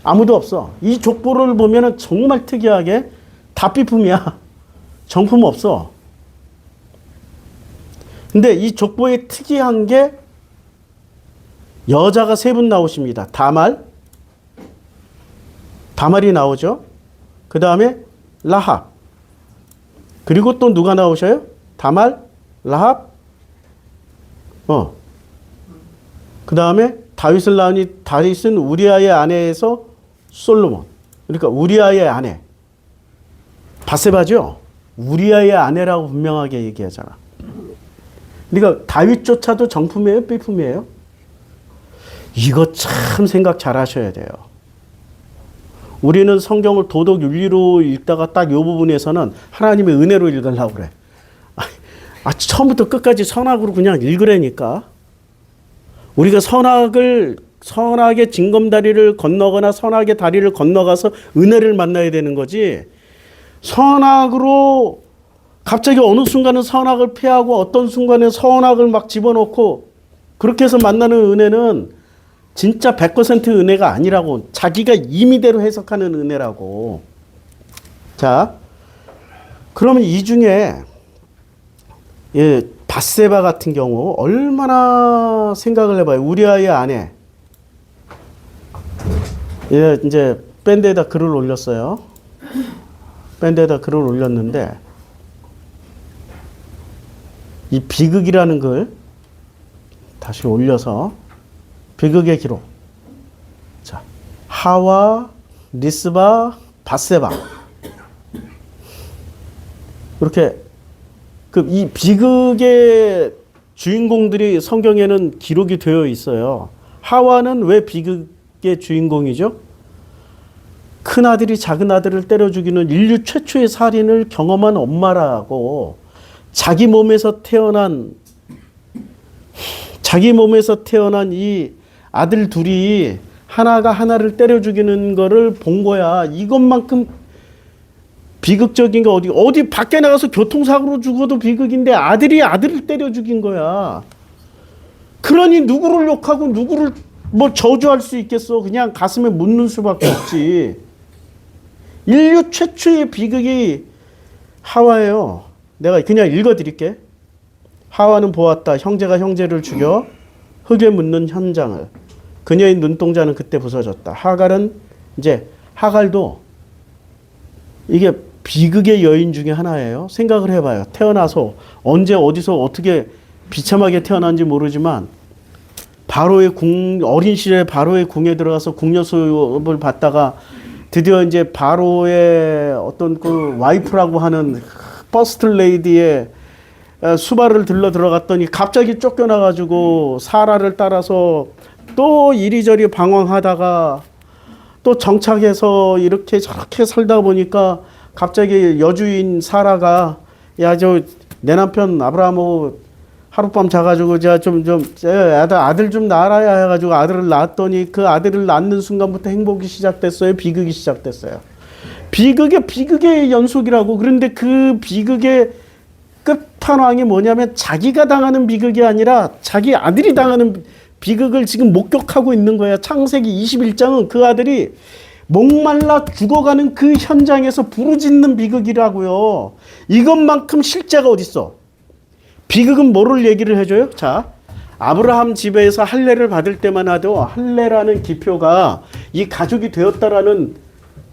아무도 없어. 이 족보를 보면은 정말 특이하게 다 삐품이야. 정품 없어. 근데 이 족보의 특이한 게 여자가 3분 나오십니다. 다말이 나오죠. 그 다음에 라합. 그리고 또 누가 나오셔요? 다말, 라합. 그 다음에 다윗을 낳으니 다윗은 우리아의 아내에서 솔로몬. 그러니까 우리아의 아내. 밧세바죠. 우리아의 아내라고 분명하게 얘기하잖아. 그러니까 다윗조차도 정품이에요? 삐품이에요? 이거 참 생각 잘 하셔야 돼요. 우리는 성경을 도덕 윤리로 읽다가 딱 이 부분에서는 하나님의 은혜로 읽으려고 그래. 처음부터 끝까지 선악으로 그냥 읽으라니까. 우리가 선악의 징검다리를 건너거나 선악의 다리를 건너가서 은혜를 만나야 되는 거지. 선악으로 갑자기 어느 순간은 선악을 피하고 어떤 순간에 선악을 막 집어넣고 그렇게 해서 만나는 은혜는 진짜 100% 은혜가 아니라고. 자기가 임의대로 해석하는 은혜라고. 자, 그러면 이 중에 예, 밧세바 같은 경우 얼마나 생각을 해봐요. 우리아의 아내. 예, 이제 밴드에다 글을 올렸어요. 밴드에다 글을 올렸는데 이 비극이라는 글 다시 올려서 비극의 기록. 자, 하와, 리스바, 밧세바. 이렇게 이 비극의 주인공들이 성경에는 기록이 되어 있어요. 하와는 왜 비극의 주인공이죠? 큰 아들이 작은 아들을 때려 죽이는 인류 최초의 살인을 경험한 엄마라고 자기 몸에서 태어난 이 아들 둘이 하나가 하나를 때려 죽이는 거를 본 거야. 이것만큼 비극적인 거 어디 밖에 나가서 교통사고로 죽어도 비극인데 아들이 아들을 때려 죽인 거야. 그러니 누구를 욕하고 누구를 뭐 저주할 수 있겠어. 그냥 가슴에 묻는 수밖에 없지. 인류 최초의 비극이 하와예요. 내가 그냥 읽어드릴게. 하와는 보았다. 형제가 형제를 죽여 흙에 묻는 현장을. 그녀의 눈동자는 그때 부서졌다. 하갈도 이게 비극의 여인 중에 하나예요. 생각을 해봐요. 태어나서 언제 어디서 어떻게 비참하게 태어난지 모르지만 어린 시절에 바로의 궁에 들어가서 궁녀 수업을 받다가 드디어 이제 바로의 어떤 그 와이프라고 하는 퍼스트 레이디의 수발을 들어갔더니 갑자기 쫓겨나가지고 사라를 따라서 또 이리저리 방황하다가 또 정착해서 이렇게 저렇게 살다 보니까 갑자기 여주인 사라가 야, 내 남편 아브라함하고 하룻밤 자가지고 아들 좀 낳아야 해가지고 아들을 낳았더니 그 아들을 낳는 순간부터 행복이 시작됐어요. 비극이 시작됐어요. 비극의 연속이라고. 그런데 그 비극의 끝판왕이 뭐냐면 자기가 당하는 비극이 아니라 자기 아들이 당하는 비극을 지금 목격하고 있는 거야. 창세기 21장은 그 아들이 목말라 죽어가는 그 현장에서 부르짖는 비극이라고요. 이것만큼 실제가 어딨어. 비극은 뭐를 얘기를 해줘요? 자, 아브라함 집에서 할례를 받을 때만 하도 할례라는 기표가 이 가족이 되었다라는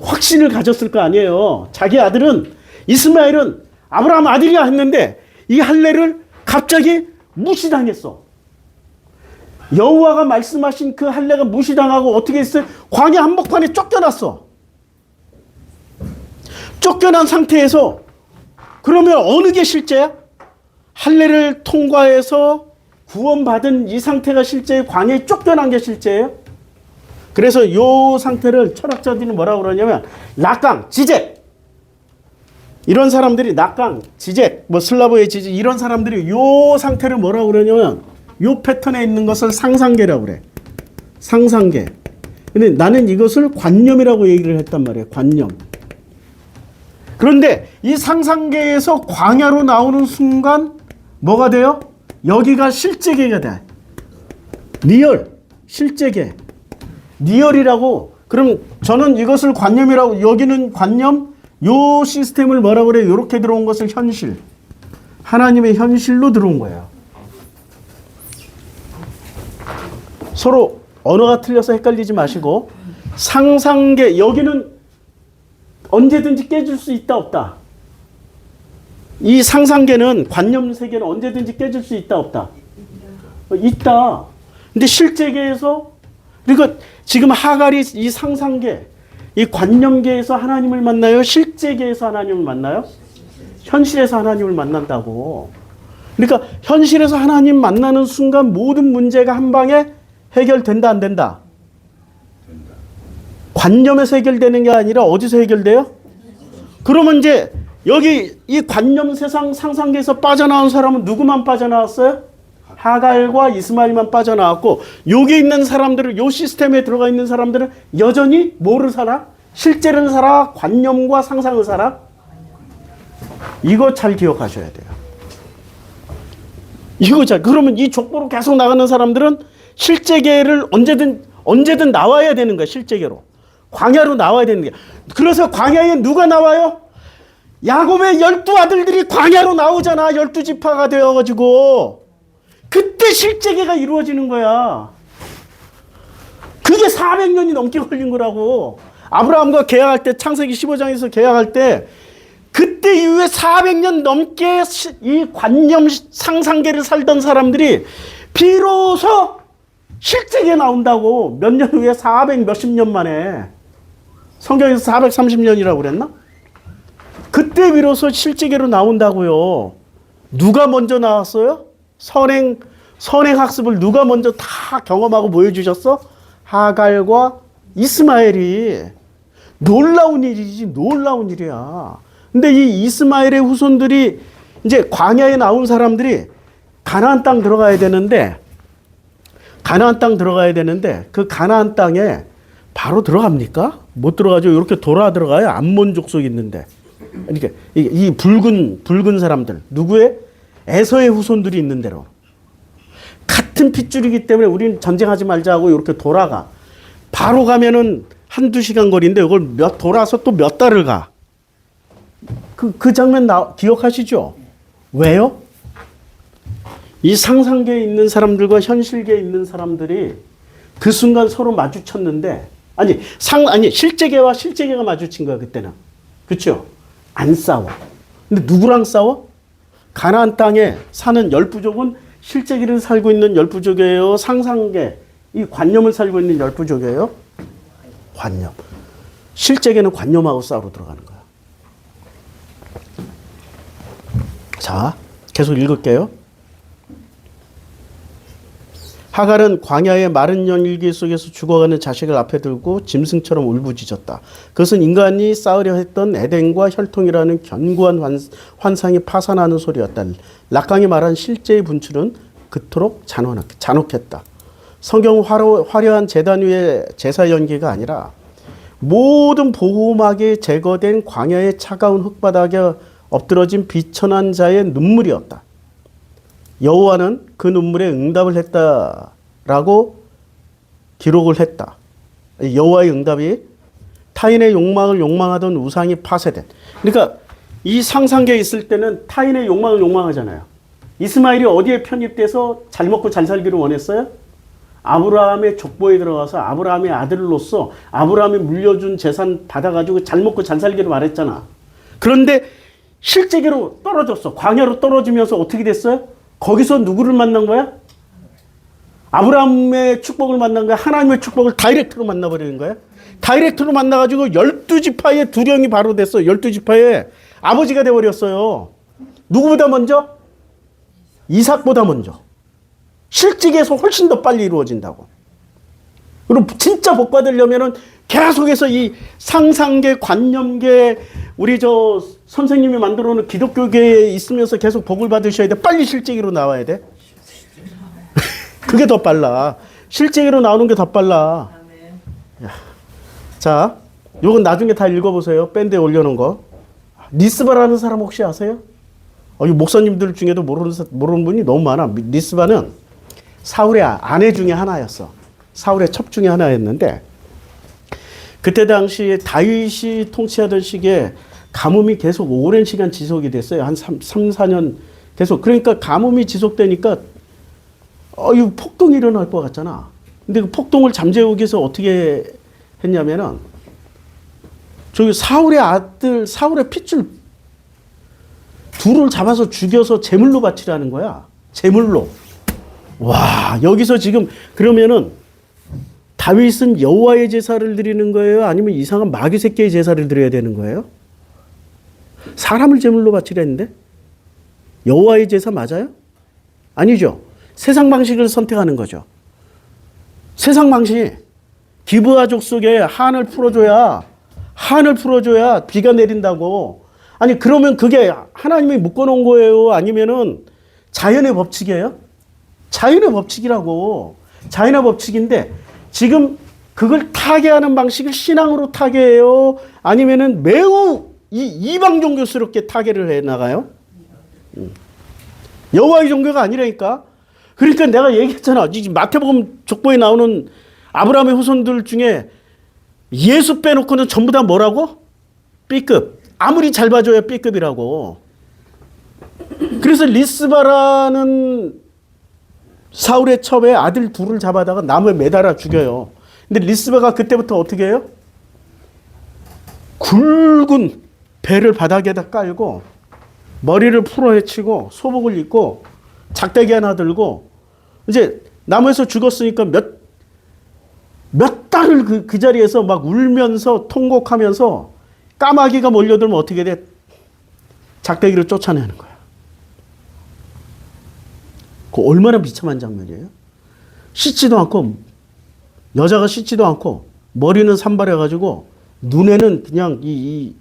확신을 가졌을 거 아니에요. 자기 아들은 이스마엘은 아브라함 아들이야 했는데 이 할례를 갑자기 무시당했어. 여호와가 말씀하신 그 할례가 무시당하고 어떻게 했어요? 광야 한복판에 쫓겨났어. 쫓겨난 상태에서 그러면 어느 게 실제야? 할례를 통과해서 구원받은 이 상태가 실제예요? 광야에 쫓겨난 게 실제예요? 그래서 이 상태를 철학자들이 뭐라고 그러냐면 낙강, 지젝. 이런 사람들이 낙강, 지젝, 슬라브의 지젝 이런 사람들이 이 상태를 뭐라고 그러냐면 이 패턴에 있는 것을 상상계라고 그래. 상상계. 근데 나는 이것을 관념이라고 얘기를 했단 말이에요. 관념. 그런데 이 상상계에서 광야로 나오는 순간 뭐가 돼요? 여기가 실제계가 돼. 리얼, 실제계. 리얼이라고. 그럼 저는 이것을 관념이라고, 여기는 관념, 요 시스템을 뭐라고 그래요? 이렇게 들어온 것을 현실. 하나님의 현실로 들어온 거예요. 서로 언어가 틀려서 헷갈리지 마시고 상상계 여기는 언제든지 깨질 수 있다 없다. 이 상상계는 관념 세계는 언제든지 깨질 수 있다 없다. 있다. 근데 실제계에서 그러니까 지금 하갈이 이 상상계 이 관념계에서 하나님을 만나요? 실제계에서 하나님을 만나요? 현실에서 하나님을 만난다고. 그러니까 현실에서 하나님 만나는 순간 모든 문제가 한 방에 해결된다 안 된다? 관념에서 해결되는 게 아니라 어디서 해결돼요? 그러면 이제 여기 이 관념 세상 상상계에서 빠져나온 사람은 누구만 빠져나왔어요? 하갈과 이스마엘만 빠져나왔고 여기 있는 사람들은 요 시스템에 들어가 있는 사람들은 여전히 뭐를 살아? 실제를 살아? 관념과 상상을 살아? 이거 잘 기억하셔야 돼요. 그러면 이 족보로 계속 나가는 사람들은 실제계를 언제든 나와야 되는 거야. 실제계로. 광야로 나와야 되는 거야. 그래서 광야에 누가 나와요? 야곱의 12아들들이 광야로 나오잖아. 12지파가 되어가지고. 그때 실제계가 이루어지는 거야. 그게 400년이 넘게 걸린 거라고. 아브라함과 계약할 때, 창세기 15장에서 계약할 때, 그때 이후에 400년 넘게 이 관념 상상계를 살던 사람들이 비로소 실제계 나온다고. 몇 년 후에 400 몇십 년 만에. 성경에서 430년이라고 그랬나? 그때 비로소 실제계로 나온다고요. 누가 먼저 나왔어요? 선행 학습을 누가 먼저 다 경험하고 보여주셨어? 하갈과 이스마엘이. 놀라운 일이지, 놀라운 일이야. 근데 이 이스마엘의 후손들이 이제 광야에 나온 사람들이 가나안 땅 들어가야 되는데 그 가나안 땅에 바로 들어갑니까? 못 들어가죠. 이렇게 돌아 들어가요. 암몬 족속이 있는데. 그러니까 이 붉은 사람들, 누구의? 에서의 후손들이 있는 대로. 같은 핏줄이기 때문에 우리는 전쟁하지 말자고 이렇게 돌아가. 바로 가면은 한두 시간 거리인데 이걸 돌아서 또 몇 달을 가. 그 장면 기억하시죠? 왜요? 이 상상계에 있는 사람들과 현실계에 있는 사람들이 그 순간 서로 마주쳤는데, 실제계와 실제계가 마주친 거야, 그때는. 그렇죠? 안 싸워. 근데 누구랑 싸워? 가나안 땅에 사는 10부족은 실제계를 살고 있는 10부족이에요. 상상계, 이 관념을 살고 있는 10부족이에요. 관념. 실제계는 관념하고 싸우러 들어가는 거야. 자, 계속 읽을게요. 하갈은 광야의 마른 연일기 속에서 죽어가는 자식을 앞에 들고 짐승처럼 울부짖었다. 그것은 인간이 쌓으려 했던 에덴과 혈통이라는 견고한 환상이 파산하는 소리였다. 락강이 말한 실제의 분출은 그토록 잔혹했다. 성경은 화려한 제단 위의 제사 연기가 아니라 모든 보호막이 제거된 광야의 차가운 흙바닥에 엎드러진 비천한 자의 눈물이었다. 여호와는 그 눈물에 응답을 했다라고 기록을 했다. 여호와의 응답이 타인의 욕망을 욕망하던 우상이 파쇄된. 그러니까 이 상상계에 있을 때는 타인의 욕망을 욕망하잖아요. 이스마엘이 어디에 편입돼서 잘 먹고 잘 살기를 원했어요? 아브라함의 족보에 들어가서 아브라함의 아들로서 아브라함이 물려준 재산 받아가지고 잘 먹고 잘 살기를 말했잖아. 그런데 실제계로 떨어졌어. 광야로 떨어지면서 어떻게 됐어요? 거기서 누구를 만난 거야? 아브라함의 축복을 만난 거야? 하나님의 축복을 다이렉트로 만나버리는 거야? 다이렉트로 만나가지고 12지파의 두령이 바로 됐어. 12지파의 아버지가 돼버렸어요. 누구보다 먼저? 이삭보다 먼저. 실직에서 훨씬 더 빨리 이루어진다고. 그리고 진짜 복 받으려면은 계속해서 이 상상계, 관념계, 우리 선생님이 만들어 놓은 기독교계에 있으면서 계속 복을 받으셔야 돼. 빨리 실제기로 나와야 돼. 그게 더 빨라. 실제기로 나오는 게 더 빨라. 야. 자, 요건 나중에 다 읽어보세요. 밴드에 올려놓은 거. 리스바라는 사람 혹시 아세요? 이 목사님들 중에도 모르는 분이 너무 많아. 리스바는 사울의 아내 중에 하나였어. 사울의 첩 중에 하나였는데, 그때 당시에 다윗이 통치하던 시기에 가뭄이 계속 오랜 시간 지속이 됐어요. 한 3, 4년 계속. 그러니까 가뭄이 지속되니까 이 폭동이 일어날 것 같잖아. 근데 그 폭동을 잠재우기 위해서 어떻게 했냐면은 저기 사울의 아들, 사울의 핏줄 둘을 잡아서 죽여서 제물로 바치라는 거야. 제물로. 와, 여기서 지금 그러면은 다윗은 여호와의 제사를 드리는 거예요? 아니면 이상한 마귀 새끼의 제사를 드려야 되는 거예요? 사람을 제물로 바치라 했는데? 여호와의 제사 맞아요? 아니죠. 세상 방식을 선택하는 거죠. 세상 방식. 기브아 족속에 한을 풀어줘야 비가 내린다고. 아니, 그러면 그게 하나님이 묶어놓은 거예요? 아니면은 자연의 법칙이에요? 자연의 법칙이라고. 자연의 법칙인데 지금 그걸 타개하는 방식을 신앙으로 타개해요? 아니면은 매우 이방 종교스럽게 타개를 해 나가요? 여호와의 종교가 아니라니까. 그러니까 내가 얘기했잖아. 마태복음 족보에 나오는 아브라함의 후손들 중에 예수 빼놓고는 전부 다 뭐라고? B급. 아무리 잘 봐줘야 B급이라고. 그래서 리스바라는 사울의 첩에 아들 둘을 잡아다가 나무에 매달아 죽여요. 근데 리스바가 그때부터 어떻게 해요? 굵은 배를 바닥에다 깔고 머리를 풀어헤치고 소복을 입고 작대기 하나 들고 이제 나무에서 죽었으니까 몇 달을 그 자리에서 막 울면서 통곡하면서 까마귀가 몰려들면 어떻게 돼? 작대기를 쫓아내는 거야. 그 얼마나 비참한 장면이에요? 씻지도 않고 여자가 씻지도 않고 머리는 산발해가지고 눈에는 그냥 이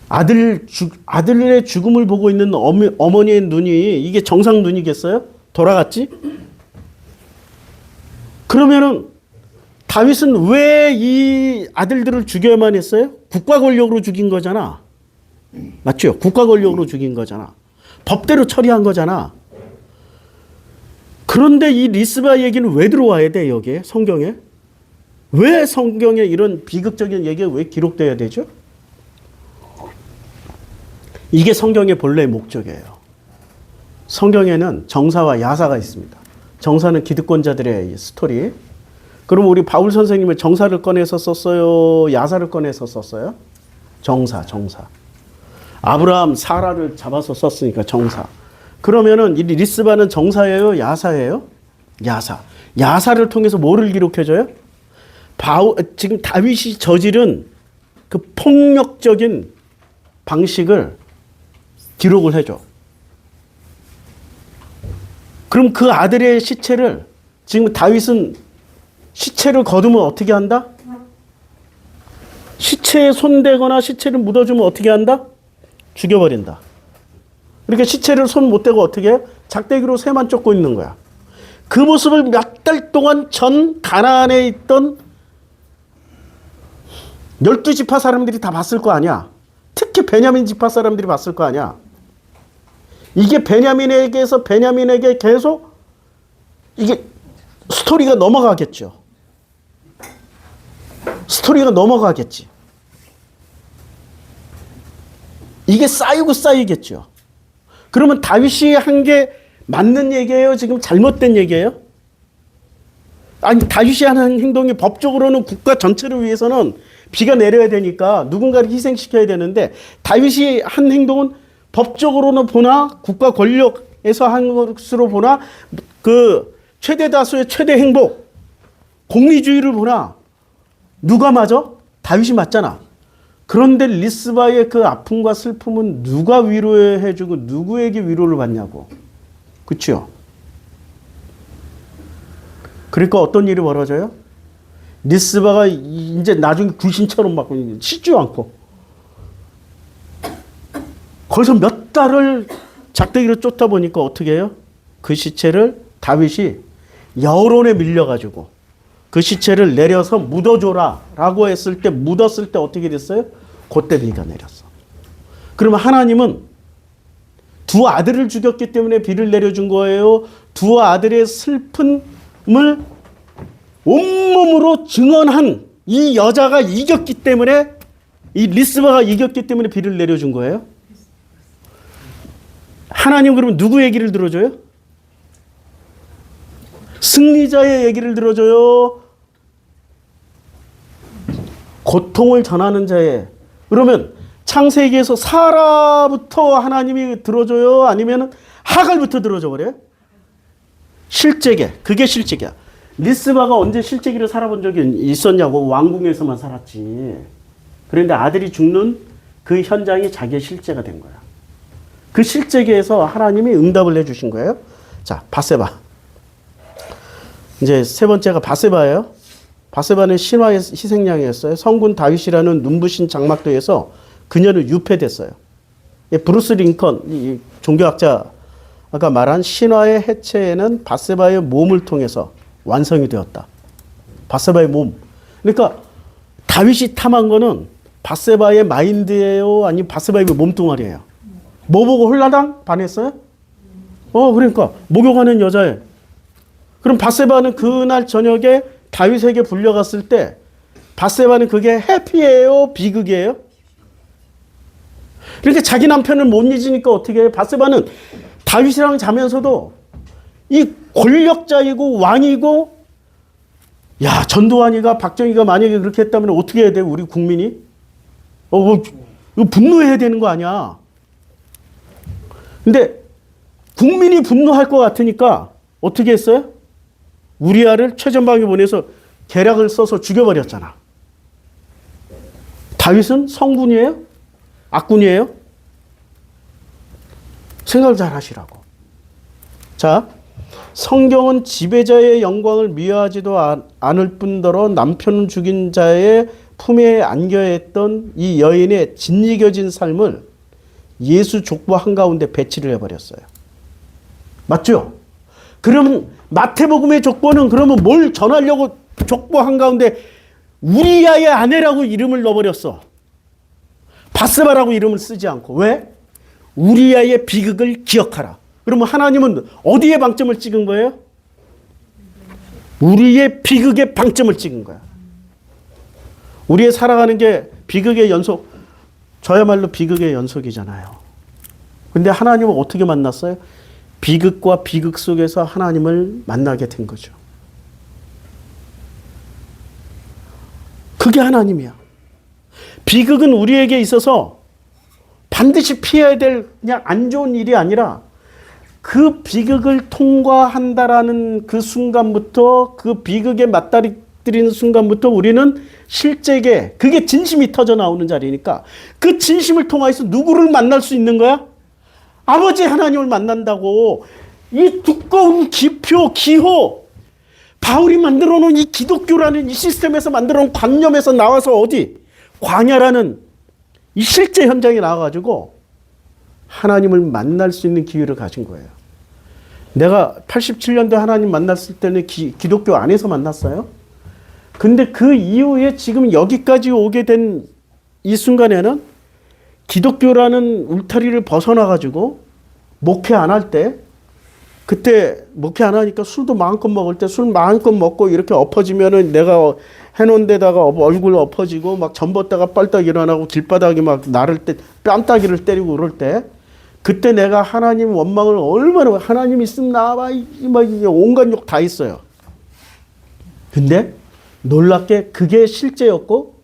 아들의 죽음을 보고 있는 어머니의 눈이 이게 정상 눈이겠어요? 돌아갔지? 그러면은 다윗은 왜 이 아들들을 죽여야만 했어요? 국가 권력으로 죽인 거잖아. 맞죠? 국가 권력으로 죽인 거잖아. 법대로 처리한 거잖아. 그런데 이 리스바 얘기는 왜 들어와야 돼, 여기에? 성경에? 왜 성경에 이런 비극적인 얘기가 왜 기록돼야 되죠? 이게 성경의 본래의 목적이에요. 성경에는 정사와 야사가 있습니다. 정사는 기득권자들의 스토리. 그럼 우리 바울 선생님은 정사를 꺼내서 썼어요? 야사를 꺼내서 썼어요? 정사. 아브라함, 사라를 잡아서 썼으니까 정사. 그러면은 이 리스바는 정사예요? 야사예요? 야사. 야사를 통해서 뭐를 기록해줘요? 지금 다윗이 저지른 그 폭력적인 방식을 기록을 해줘. 그럼 그 아들의 시체를 지금 다윗은 시체를 거두면 어떻게 한다? 시체에 손대거나 시체를 묻어주면 어떻게 한다? 죽여버린다. 그러니까 시체를 손 못 대고 어떻게 해? 작대기로 새만 쫓고 있는 거야. 그 모습을 몇 달 동안 전 가나안에 있던 12지파 사람들이 다 봤을 거 아니야. 특히 베냐민 지파 사람들이 봤을 거 아니야. 이게 베냐민에게 계속 이게 스토리가 넘어가겠죠. 스토리가 넘어가겠지. 이게 쌓이겠죠. 그러면 다윗이 한 게 맞는 얘기예요? 지금 잘못된 얘기예요? 아니, 다윗이 하는 행동이 법적으로는 국가 전체를 위해서는 비가 내려야 되니까 누군가를 희생시켜야 되는데 다윗이 한 행동은 법적으로는 보나 국가 권력에서 한 것으로 보나 그 최대 다수의 최대 행복 공리주의를 보나 누가 맞아? 다윗이 맞잖아. 그런데 리스바의 그 아픔과 슬픔은 누가 위로해주고 누구에게 위로를 받냐고. 그렇죠? 그러니까 어떤 일이 벌어져요? 리스바가 이제 나중에 귀신처럼 막 씻지도 않고 거기서 몇 달을 작대기로 쫓다 보니까 어떻게 해요? 그 시체를 다윗이 여론에 밀려가지고 그 시체를 내려서 묻어줘라 라고 했을 때 묻었을 때 어떻게 됐어요? 그때 비가 내렸어. 그러면 하나님은 두 아들을 죽였기 때문에 비를 내려준 거예요? 두 아들의 슬픔을 온몸으로 증언한 이 여자가 이겼기 때문에 이 리스바가 이겼기 때문에 비를 내려준 거예요? 하나님 그러면 누구 얘기를 들어줘요? 승리자의 얘기를 들어줘요? 고통을 전하는 자의. 그러면 창세기에서 사라부터 하나님이 들어줘요? 아니면 하갈부터 들어줘 버려요? 실제계. 그게 실제계야. 리스바가 언제 실제기를 살아본 적이 있었냐고. 왕궁에서만 살았지. 그런데 아들이 죽는 그 현장이 자기의 실제가 된 거야. 그 실제계에서 하나님이 응답을 해주신 거예요. 자, 바세바. 이제 세 번째가 바세바예요. 바세바는 신화의 희생양이었어요. 성군 다윗이라는 눈부신 장막도에서 그녀는 유폐됐어요. 브루스 링컨, 이 종교학자가 말한 신화의 해체에는 바세바의 몸을 통해서 완성이 되었다. 바세바의 몸. 그러니까 다윗이 탐한 거는 바세바의 마인드예요? 아니면 바세바의 몸뚱아리예요? 뭐 보고 홀라당 반했어요? 그러니까 목욕하는 여자애. 그럼 바세바는 그날 저녁에 다윗에게 불려갔을 때 바세바는 그게 해피예요? 비극이에요? 그러니까 자기 남편을 못 잊으니까 어떻게 해? 바세바는 다윗이랑 자면서도 이 권력자이고 왕이고, 야, 전두환이가 박정희가 만약에 그렇게 했다면 어떻게 해야 돼? 우리 국민이? 이거 분노해야 되는 거 아니야. 근데 국민이 분노할 것 같으니까 어떻게 했어요? 우리아를 최전방에 보내서 계략을 써서 죽여버렸잖아. 다윗은 성군이에요? 악군이에요? 생각을 잘 하시라고. 자, 성경은 지배자의 영광을 미워하지도 않을 뿐더러 남편을 죽인 자의 품에 안겨야 했던 이 여인의 짓이겨진 삶을 예수 족보 한가운데 배치를 해버렸어요. 맞죠? 그러면 마태복음의 족보는 그러면 뭘 전하려고 족보 한가운데 우리아의 아내라고 이름을 넣어버렸어. 바세바라고 이름을 쓰지 않고. 왜? 우리아의 비극을 기억하라. 그러면 하나님은 어디에 방점을 찍은 거예요? 우리의 비극에 방점을 찍은 거야. 우리의 살아가는 게 비극의 연속, 저야말로 비극의 연속이잖아요. 근데 하나님은 어떻게 만났어요? 비극과 비극 속에서 하나님을 만나게 된 거죠. 그게 하나님이야. 비극은 우리에게 있어서 반드시 피해야 될 그냥 안 좋은 일이 아니라 그 비극을 통과한다라는 그 순간부터, 그 비극에 맞닥뜨리는 순간부터 우리는 실제게 그게 진심이 터져 나오는 자리니까 그 진심을 통해서 누구를 만날 수 있는 거야? 아버지 하나님을 만난다고. 이 두꺼운 기표, 기호, 바울이 만들어 놓은 이 기독교라는 이 시스템에서 만들어 놓은 관념에서 나와서 어디? 광야라는 이 실제 현장에 나와가지고 하나님을 만날 수 있는 기회를 가진 거예요. 내가 87년도 하나님 만났을 때는 기독교 안에서 만났어요. 근데 그 이후에 지금 여기까지 오게 된 이 순간에는 기독교라는 울타리를 벗어나가지고 목회 안 할 때, 그때 목회 안 하니까 술도 마음껏 먹을 때 술 마음껏 먹고 이렇게 엎어지면은 내가 해놓은 데다가 얼굴 엎어지고 막 전봇대가 빨딱 일어나고 길바닥에 막 나를 때 뺨따기를 때리고 그럴 때, 그때 내가 하나님 원망을 얼마나, 하나님 있으면 나와, 막 온갖 욕 다 있어요. 근데 놀랍게 그게 실제였고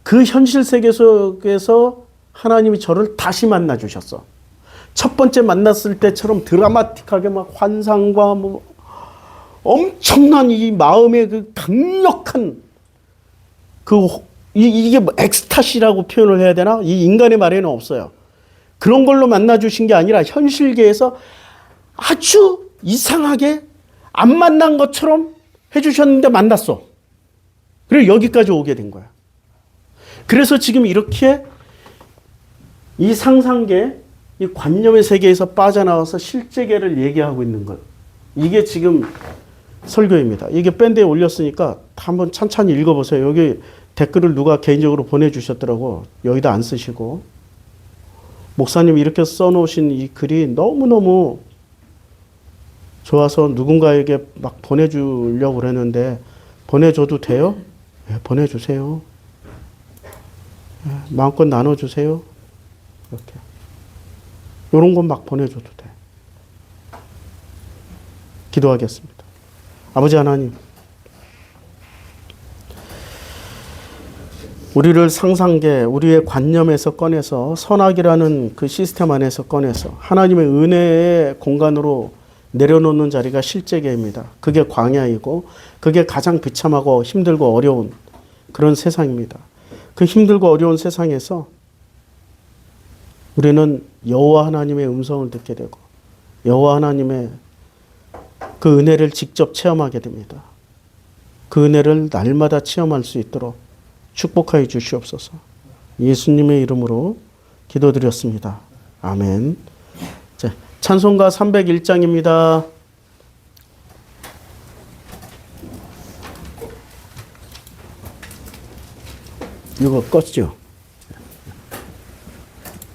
그 현실 세계 속에서 하나님이 저를 다시 만나 주셨어. 첫 번째 만났을 때처럼 드라마틱하게 막 환상과 뭐 엄청난 이 마음의 그 강력한 이게 뭐 엑스타시라고 표현을 해야 되나? 이 인간의 말에는 없어요. 그런 걸로 만나 주신 게 아니라 현실계에서 아주 이상하게 안 만난 것처럼 해주셨는데 만났어. 그리고 여기까지 오게 된 거야. 그래서 지금 이렇게 이 상상계, 이 관념의 세계에서 빠져나와서 실제계를 얘기하고 있는 것. 이게 지금 설교입니다. 이게 밴드에 올렸으니까 한번 찬찬히 읽어보세요. 여기 댓글을 누가 개인적으로 보내주셨더라고. 여기다 안 쓰시고. 목사님 이렇게 써놓으신 이 글이 너무너무 좋아서 누군가에게 막 보내주려고 그랬는데, 보내줘도 돼요? 네, 보내주세요. 네, 마음껏 나눠주세요. 이렇게. 이런 건 막 보내줘도 돼. 기도하겠습니다. 아버지 하나님, 우리를 상상계, 우리의 관념에서 꺼내서 선악이라는 그 시스템 안에서 꺼내서 하나님의 은혜의 공간으로 내려놓는 자리가 실제계입니다. 그게 광야이고 그게 가장 비참하고 힘들고 어려운 그런 세상입니다. 그 힘들고 어려운 세상에서 우리는 여호와 하나님의 음성을 듣게 되고 여호와 하나님의 그 은혜를 직접 체험하게 됩니다. 그 은혜를 날마다 체험할 수 있도록 축복하여 주시옵소서. 예수님의 이름으로 기도드렸습니다. 아멘. 자, 찬송가 301장입니다. 이거 껐죠?